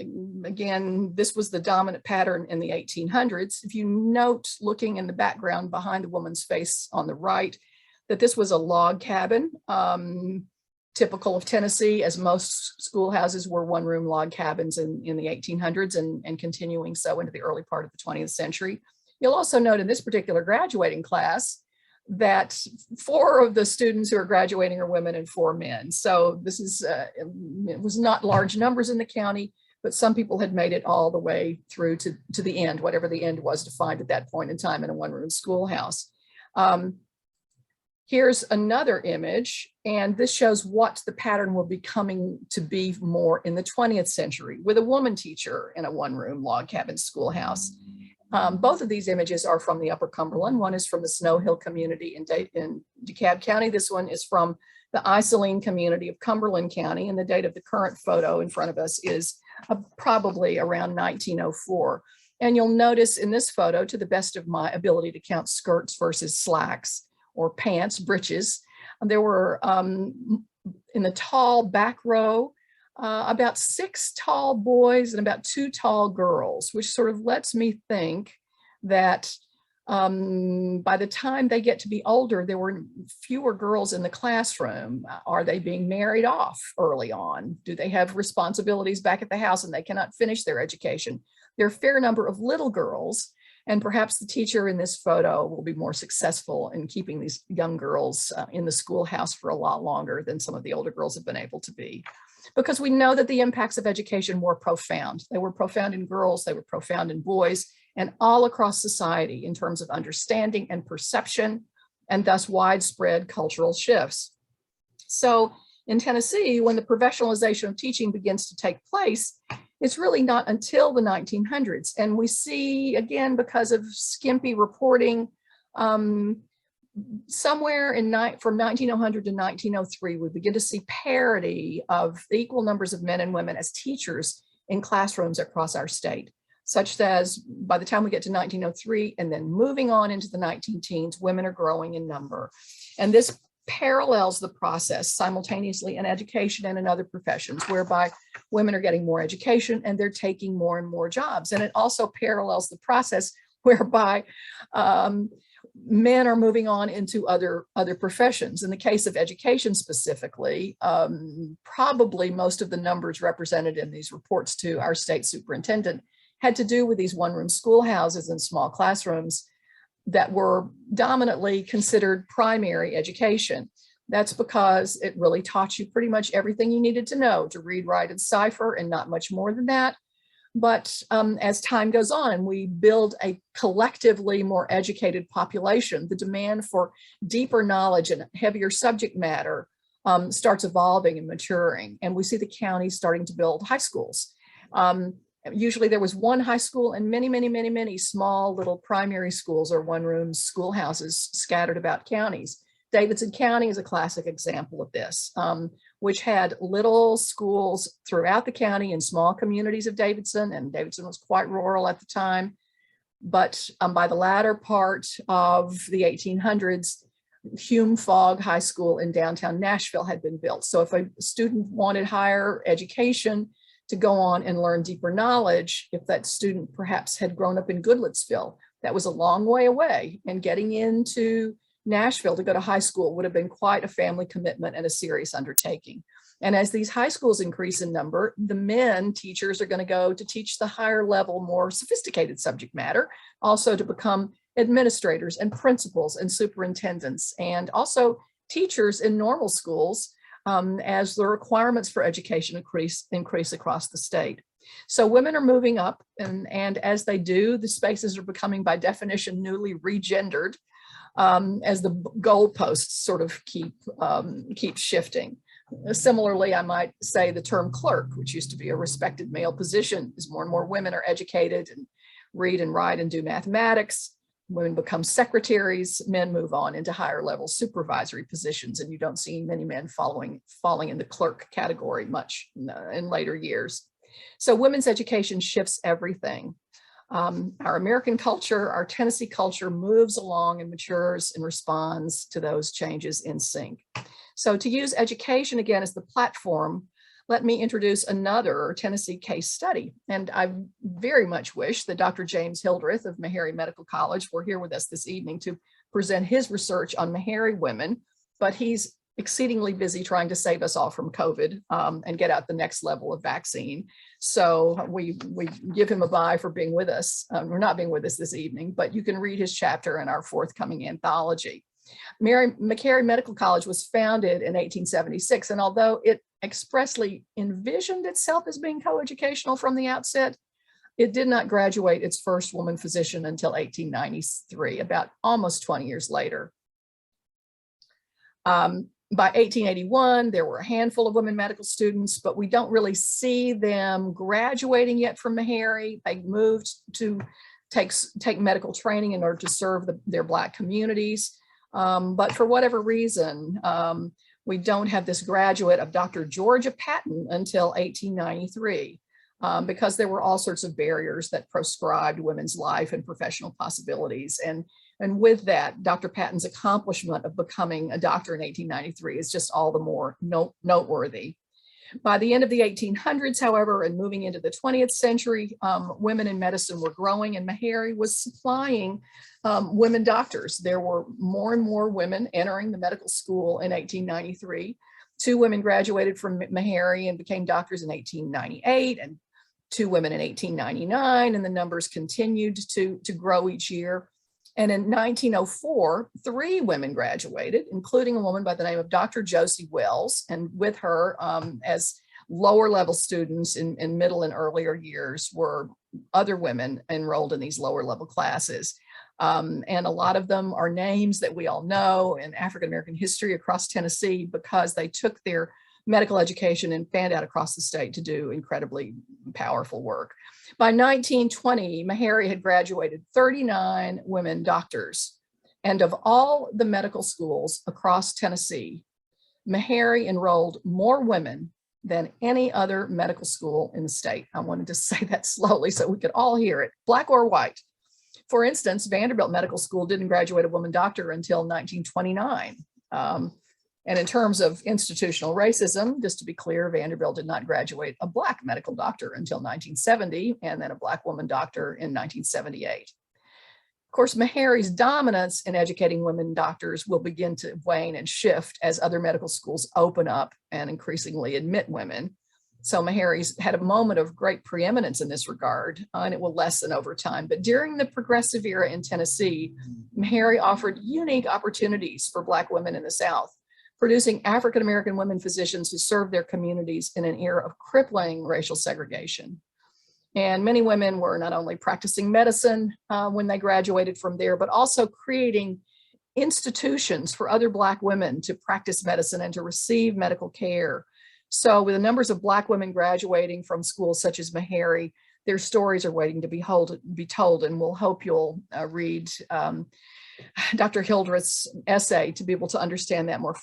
again, this was the dominant pattern in the 1800s. If you note, looking in the background behind the woman's face on the right, that this was a log cabin, typical of Tennessee, as most schoolhouses were one-room log cabins in the 1800s and continuing so into the early part of the 20th century. You'll also note in this particular graduating class that 4 of the students who are graduating are women and 4 men. So this is, it was not large numbers in the county, but some people had made it all the way through to the end, whatever the end was defined at that point in time in a one-room schoolhouse. Here's another image, and this shows what the pattern will be coming to be more in the 20th century with a woman teacher in a one-room log cabin schoolhouse. Both of these images are from the Upper Cumberland. One is from the Snow Hill community in DeKalb County. This one is from the Isoline community of Cumberland County, and the date of the current photo in front of us is probably around 1904. And you'll notice in this photo, to the best of my ability to count skirts versus slacks or pants, breeches, there were in the tall back row, about 6 tall boys and about 2 tall girls, which sort of lets me think that By the time they get to be older, there were fewer girls in the classroom. Are they being married off early on? Do they have responsibilities back at the house and they cannot finish their education? There are a fair number of little girls, and perhaps the teacher in this photo will be more successful in keeping these young girls in the schoolhouse for a lot longer than some of the older girls have been able to be. Because we know that the impacts of education were profound. They were profound in girls, they were profound in boys, and all across society in terms of understanding and perception, and thus widespread cultural shifts. So in Tennessee, when the professionalization of teaching begins to take place, it's really not until the 1900s. And we see, again, because of skimpy reporting, somewhere from 1900 to 1903, we begin to see parity of equal numbers of men and women as teachers in classrooms across our state, such as by the time we get to 1903 and then moving on into the 19-teens, women are growing in number. And this parallels the process simultaneously in education and in other professions, whereby women are getting more education and they're taking more and more jobs. And it also parallels the process whereby men are moving on into other professions. In the case of education specifically, probably most of the numbers represented in these reports to our state superintendent had to do with these one-room schoolhouses and small classrooms that were dominantly considered primary education. That's because it really taught you pretty much everything you needed to know to read, write, and cipher, and not much more than that. But as time goes on, we build a collectively more educated population. The demand for deeper knowledge and heavier subject matter starts evolving and maturing. And we see the county starting to build high schools. Usually there was one high school and many small little primary schools or one-room schoolhouses scattered about counties. Davidson County is a classic example of this, which had little schools throughout the county in small communities of Davidson, and Davidson was quite rural at the time. But by the latter part of the 1800s, Hume Fogg High School in downtown Nashville had been built. So if a student wanted higher education to go on and learn deeper knowledge, if that student perhaps had grown up in Goodlettsville, that was a long way away, and getting into Nashville to go to high school would have been quite a family commitment and a serious undertaking. And as these high schools increase in number, the men teachers are going to go to teach the higher level, more sophisticated subject matter, also to become administrators and principals and superintendents, and also teachers in normal schools as the requirements for education increase across the state. So women are moving up, and as they do, the spaces are becoming by definition newly regendered, as the goalposts sort of keep shifting. Similarly, I might say the term clerk, which used to be a respected male position, as more and more women are educated and read and write and do mathematics. Women become secretaries, men move on into higher level supervisory positions, and you don't see many men falling in the clerk category much in later years. So women's education shifts everything. Our American culture, our Tennessee culture moves along and matures and responds to those changes in sync. So to use education again as the platform, let me introduce another Tennessee case study. And I very much wish that Dr. James Hildreth of Mccarry Medical College were here with us this evening to present his research on Mccarry women, but he's exceedingly busy trying to save us all from COVID and get out the next level of vaccine. So we give him a bye for being with us. We're not being with us this evening, but you can read his chapter in our forthcoming anthology. Mccarry Medical College was founded in 1876, and although it expressly envisioned itself as being coeducational from the outset, it did not graduate its first woman physician until 1893, about almost 20 years later. By 1881, there were a handful of women medical students, but we don't really see them graduating yet from Mccarry. They moved to take medical training in order to serve their Black communities. But for whatever reason, we don't have this graduate of Dr. Georgia Patton until 1893, because there were all sorts of barriers that proscribed women's life and professional possibilities. And with that, Dr. Patton's accomplishment of becoming a doctor in 1893 is just all the more noteworthy. By the end of the 1800s, however, and moving into the 20th century, women in medicine were growing, and Mccarry was supplying women doctors. There were more and more women entering the medical school in 1893. 2 women graduated from Mccarry and became doctors in 1898, and 2 women in 1899, and the numbers continued to grow each year. And in 1904, 3 women graduated, including a woman by the name of Dr. Josie Wells, and with her as lower level students in middle and earlier years were other women enrolled in these lower level classes. And a lot of them are names that we all know in African-American history across Tennessee, because they took their medical education and fanned out across the state to do incredibly powerful work. By 1920, Mccarry had graduated 39 women doctors. And of all the medical schools across Tennessee, Mccarry enrolled more women than any other medical school in the state. I wanted to say that slowly so we could all hear it, black or white. For instance, Vanderbilt Medical School didn't graduate a woman doctor until 1929. And in terms of institutional racism, just to be clear, Vanderbilt did not graduate a Black medical doctor until 1970, and then a Black woman doctor in 1978. Of course, Mccarry's dominance in educating women doctors will begin to wane and shift as other medical schools open up and increasingly admit women. So Mccarry's had a moment of great preeminence in this regard, and it will lessen over time. But during the progressive era in Tennessee, Mccarry offered unique opportunities for Black women in the South, producing African-American women physicians who served their communities in an era of crippling racial segregation. And many women were not only practicing medicine when they graduated from there, but also creating institutions for other Black women to practice medicine and to receive medical care. So with the numbers of Black women graduating from schools such as Mccarry, their stories are waiting to be told, and we'll hope you'll read Dr. Hildreth's essay to be able to understand that more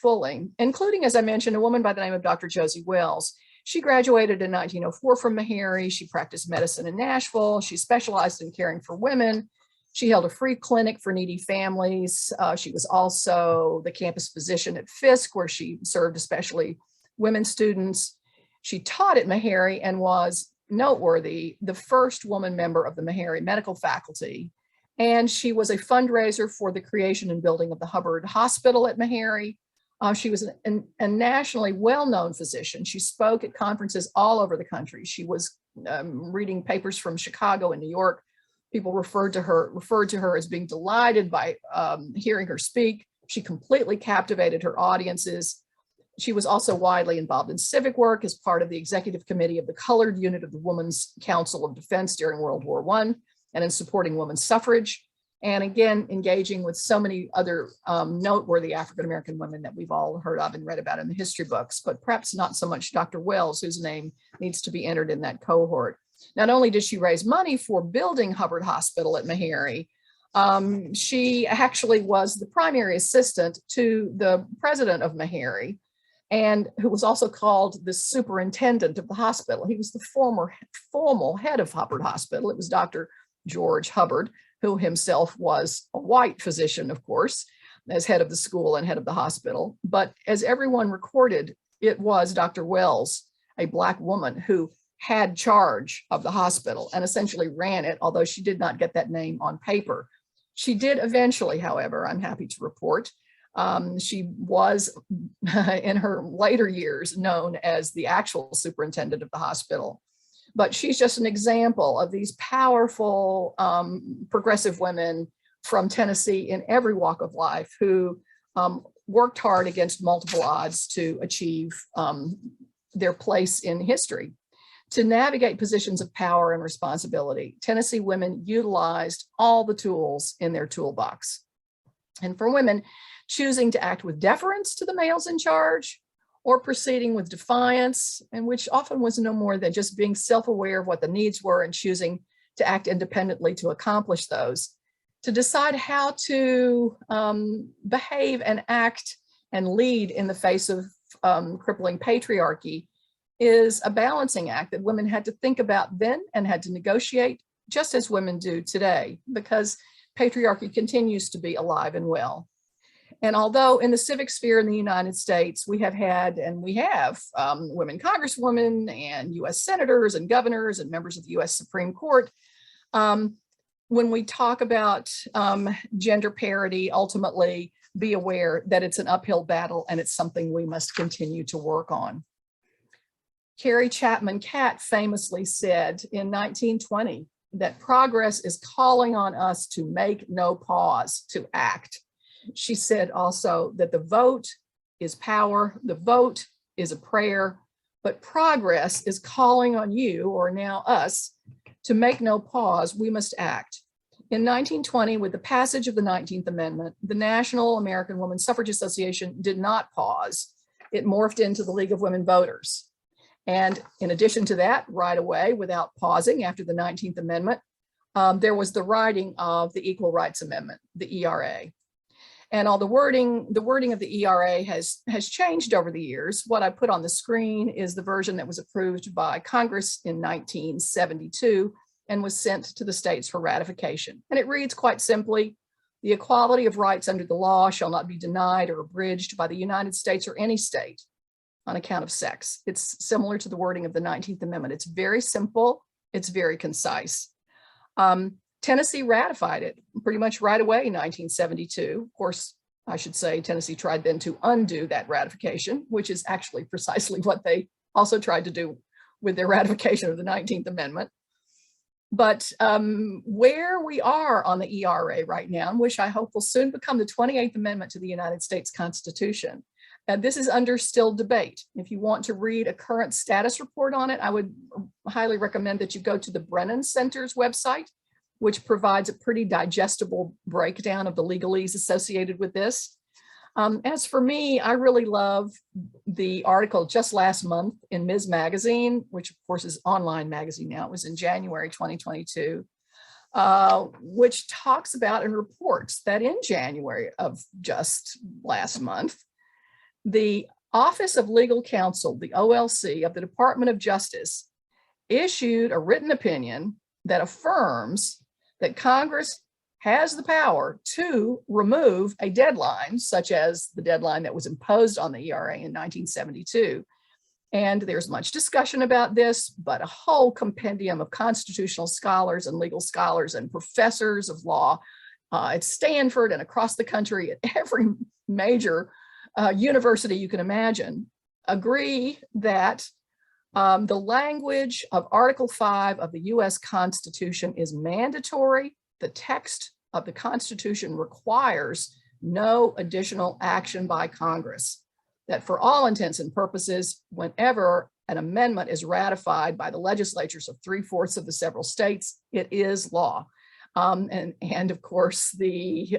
fully, including, as I mentioned, a woman by the name of Dr. Josie Wells. She graduated in 1904 from Mccarry. She practiced medicine in Nashville. She specialized in caring for women. She held a free clinic for needy families. She was also the campus physician at Fisk, where she served especially women students. She taught at Mccarry and was noteworthy, the first woman member of the Mccarry medical faculty. And she was a fundraiser for the creation and building of the Hubbard Hospital at Mccarry. She was a nationally well-known physician. She spoke at conferences all over the country. She was reading papers from Chicago and New York. People referred to her as being delighted by hearing her speak. She completely captivated her audiences. She was also widely involved in civic work as part of the executive committee of the colored unit of the Women's Council of Defense during World War I, and in supporting women's suffrage, and again, engaging with so many other noteworthy African-American women that we've all heard of and read about in the history books, but perhaps not so much Dr. Wells, whose name needs to be entered in that cohort. Not only did she raise money for building Hubbard Hospital at Mccarry, she actually was the primary assistant to the president of Mccarry, and who was also called the superintendent of the hospital. He was the formal head of Hubbard Hospital. It was Dr. George Hubbard, who himself was a white physician, of course, as head of the school and head of the hospital. But as everyone recorded, it was Dr. Wells, a Black woman, who had charge of the hospital and essentially ran it, although she did not get that name on paper. She did eventually, however, I'm happy to report, she was in her later years known as the actual superintendent of the hospital. But she's just an example of these powerful progressive women from Tennessee in every walk of life who worked hard against multiple odds to achieve their place in history. To navigate positions of power and responsibility, Tennessee women utilized all the tools in their toolbox. And for women, choosing to act with deference to the males in charge, or proceeding with defiance, and which often was no more than just being self-aware of what the needs were and choosing to act independently to accomplish those. To decide how to behave and act and lead in the face of crippling patriarchy is a balancing act that women had to think about then and had to negotiate, just as women do today, because patriarchy continues to be alive and well. And although in the civic sphere in the United States, we have had, and we have women congresswomen and US senators and governors and members of the US Supreme Court, when we talk about gender parity, ultimately be aware that it's an uphill battle and it's something we must continue to work on. Carrie Chapman Catt famously said in 1920 that progress is calling on us to make no pause, to act. She said also that the vote is power, the vote is a prayer, but progress is calling on you, or now us, to make no pause. We must act. In 1920, with the passage of the 19th Amendment, the National American Woman Suffrage Association did not pause. It morphed into the League of Women Voters. And in addition to that, right away, without pausing after the 19th Amendment, there was the writing of the Equal Rights Amendment, the ERA. And all the wording of the ERA has changed over the years. What I put on the screen is the version that was approved by Congress in 1972 and was sent to the states for ratification. And it reads quite simply, the equality of rights under the law shall not be denied or abridged by the United States or any state on account of sex. It's similar to the wording of the 19th Amendment. It's very simple, it's very concise. Tennessee ratified it pretty much right away in 1972. Of course, I should say Tennessee tried then to undo that ratification, which is actually precisely what they also tried to do with their ratification of the 19th Amendment. But where we are on the ERA right now, which I hope will soon become the 28th Amendment to the United States Constitution, this is under still debate. If you want to read a current status report on it, I would highly recommend that you go to the Brennan Center's website, which provides a pretty digestible breakdown of the legalese associated with this. As for me, I really love the article just last month in Ms. Magazine, which of course is online magazine now. It was in January 2022, which talks about and reports that in January of just last month, the Office of Legal Counsel, the OLC of the Department of Justice, issued a written opinion that affirms that Congress has the power to remove a deadline, such as the deadline that was imposed on the ERA in 1972. And there's much discussion about this, but a whole compendium of constitutional scholars and legal scholars and professors of law at Stanford and across the country at every major university you can imagine agree that the language of Article 5 of the US Constitution is mandatory. The text of the Constitution requires no additional action by Congress. That for all intents and purposes, whenever an amendment is ratified by the legislatures of 3/4 of the several states, it is law. And of course, the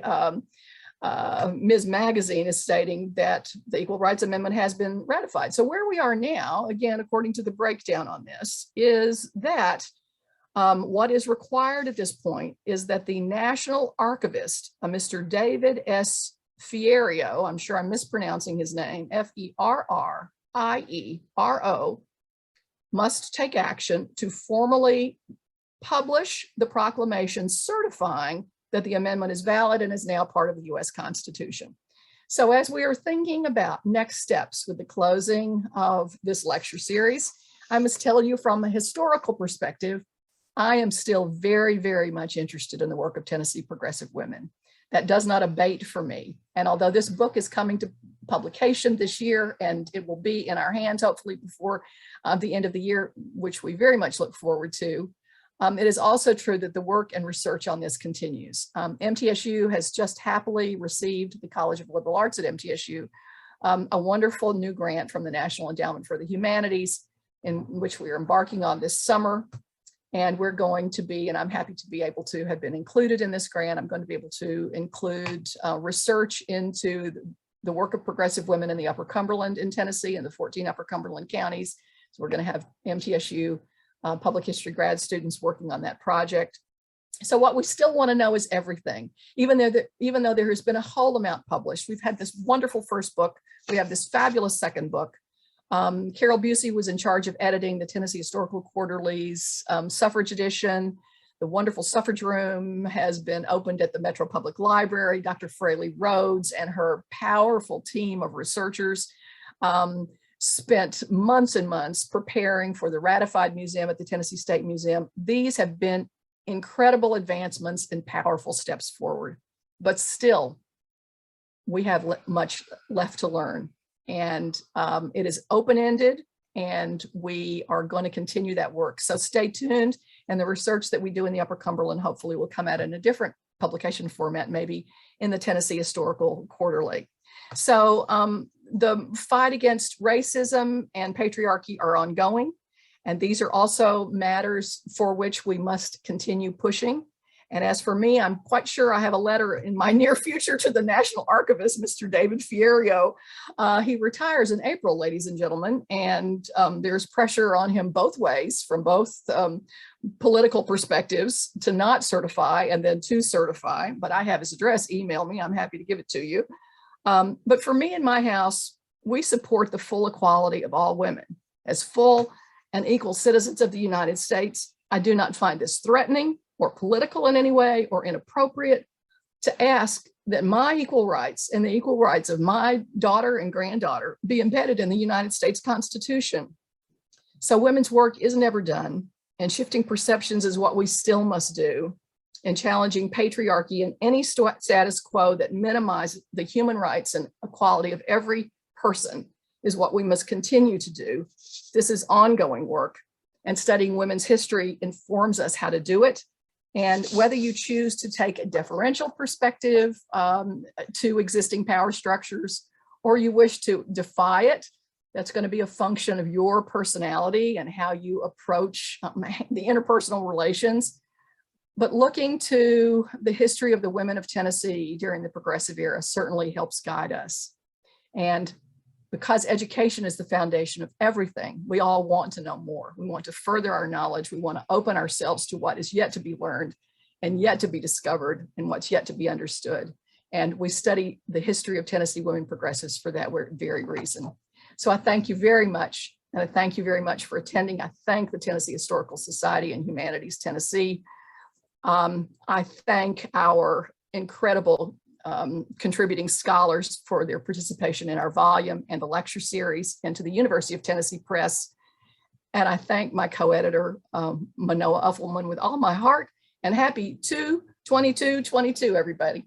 Ms. Magazine is stating that the Equal Rights Amendment has been ratified. So where we are now, again, according to the breakdown on this, is that what is required at this point is that the National Archivist, Mr. David S. Fierro, I'm sure I'm mispronouncing his name, F-E-R-R-I-E-R-O, must take action to formally publish the proclamation certifying that the amendment is valid and is now part of the US Constitution. So as we are thinking about next steps with the closing of this lecture series, I must tell you from a historical perspective, I am still very, very much interested in the work of Tennessee progressive women. That does not abate for me. And although this book is coming to publication this year and it will be in our hands hopefully before the end of the year, which we very much look forward to, it is also true that the work and research on this continues. MTSU has just happily received, the College of Liberal Arts at MTSU, a wonderful new grant from the National Endowment for the Humanities, in which we are embarking on this summer. And we're going to be, and I'm happy to be able to have been included in this grant, I'm going to be able to include research into the work of progressive women in the Upper Cumberland in Tennessee and the 14 Upper Cumberland counties. So we're going to have MTSU public history grad students working on that project. So what we still want to know is everything, even though there has been a whole amount published. We've had this wonderful first book. We have this fabulous second book. Carroll Busey was in charge of editing the Tennessee Historical Quarterly's Suffrage edition. The wonderful Suffrage Room has been opened at the Metro Public Library. Dr. Fraley Rhodes and her powerful team of researchers spent months and months preparing for the Ratified Museum at the Tennessee State Museum. These have been incredible advancements and powerful steps forward, but still we have much left to learn. And it is open-ended, and we are going to continue that work. So stay tuned, and the research that we do in the Upper Cumberland hopefully will come out in a different publication format, maybe in the Tennessee Historical Quarterly. So the fight against racism and patriarchy are ongoing, and these are also matters for which we must continue pushing. And as for me, I'm quite sure I have a letter in my near future to the National Archivist, Mr. David Fierro. He retires in April, ladies and gentlemen, and there's pressure on him both ways, from both political perspectives, to not certify and then to certify. But I have his address. Email me. I'm happy to give it to you. But for me and my house, we support the full equality of all women as full and equal citizens of the United States. I do not find this threatening or political in any way or inappropriate to ask that my equal rights and the equal rights of my daughter and granddaughter be embedded in the United States Constitution. So women's work is never done, and shifting perceptions is what we still must do, and challenging patriarchy and any status quo that minimizes the human rights and equality of every person is what we must continue to do. This is ongoing work, and studying women's history informs us how to do it. And whether you choose to take a deferential perspective to existing power structures, or you wish to defy it, that's going to be a function of your personality and how you approach the interpersonal relations. But looking to the history of the women of Tennessee during the Progressive Era certainly helps guide us. And because education is the foundation of everything, we all want to know more. We want to further our knowledge. We want to open ourselves to what is yet to be learned and yet to be discovered and what's yet to be understood. And we study the history of Tennessee women progressives for that very reason. So I thank you very much. And I thank you very much for attending. I thank the Tennessee Historical Society and Humanities Tennessee. I thank our incredible contributing scholars for their participation in our volume and the lecture series, and to the University of Tennessee Press. And I thank my co-editor, Manoa Uffelman, with all my heart, and happy 2/22/22, everybody.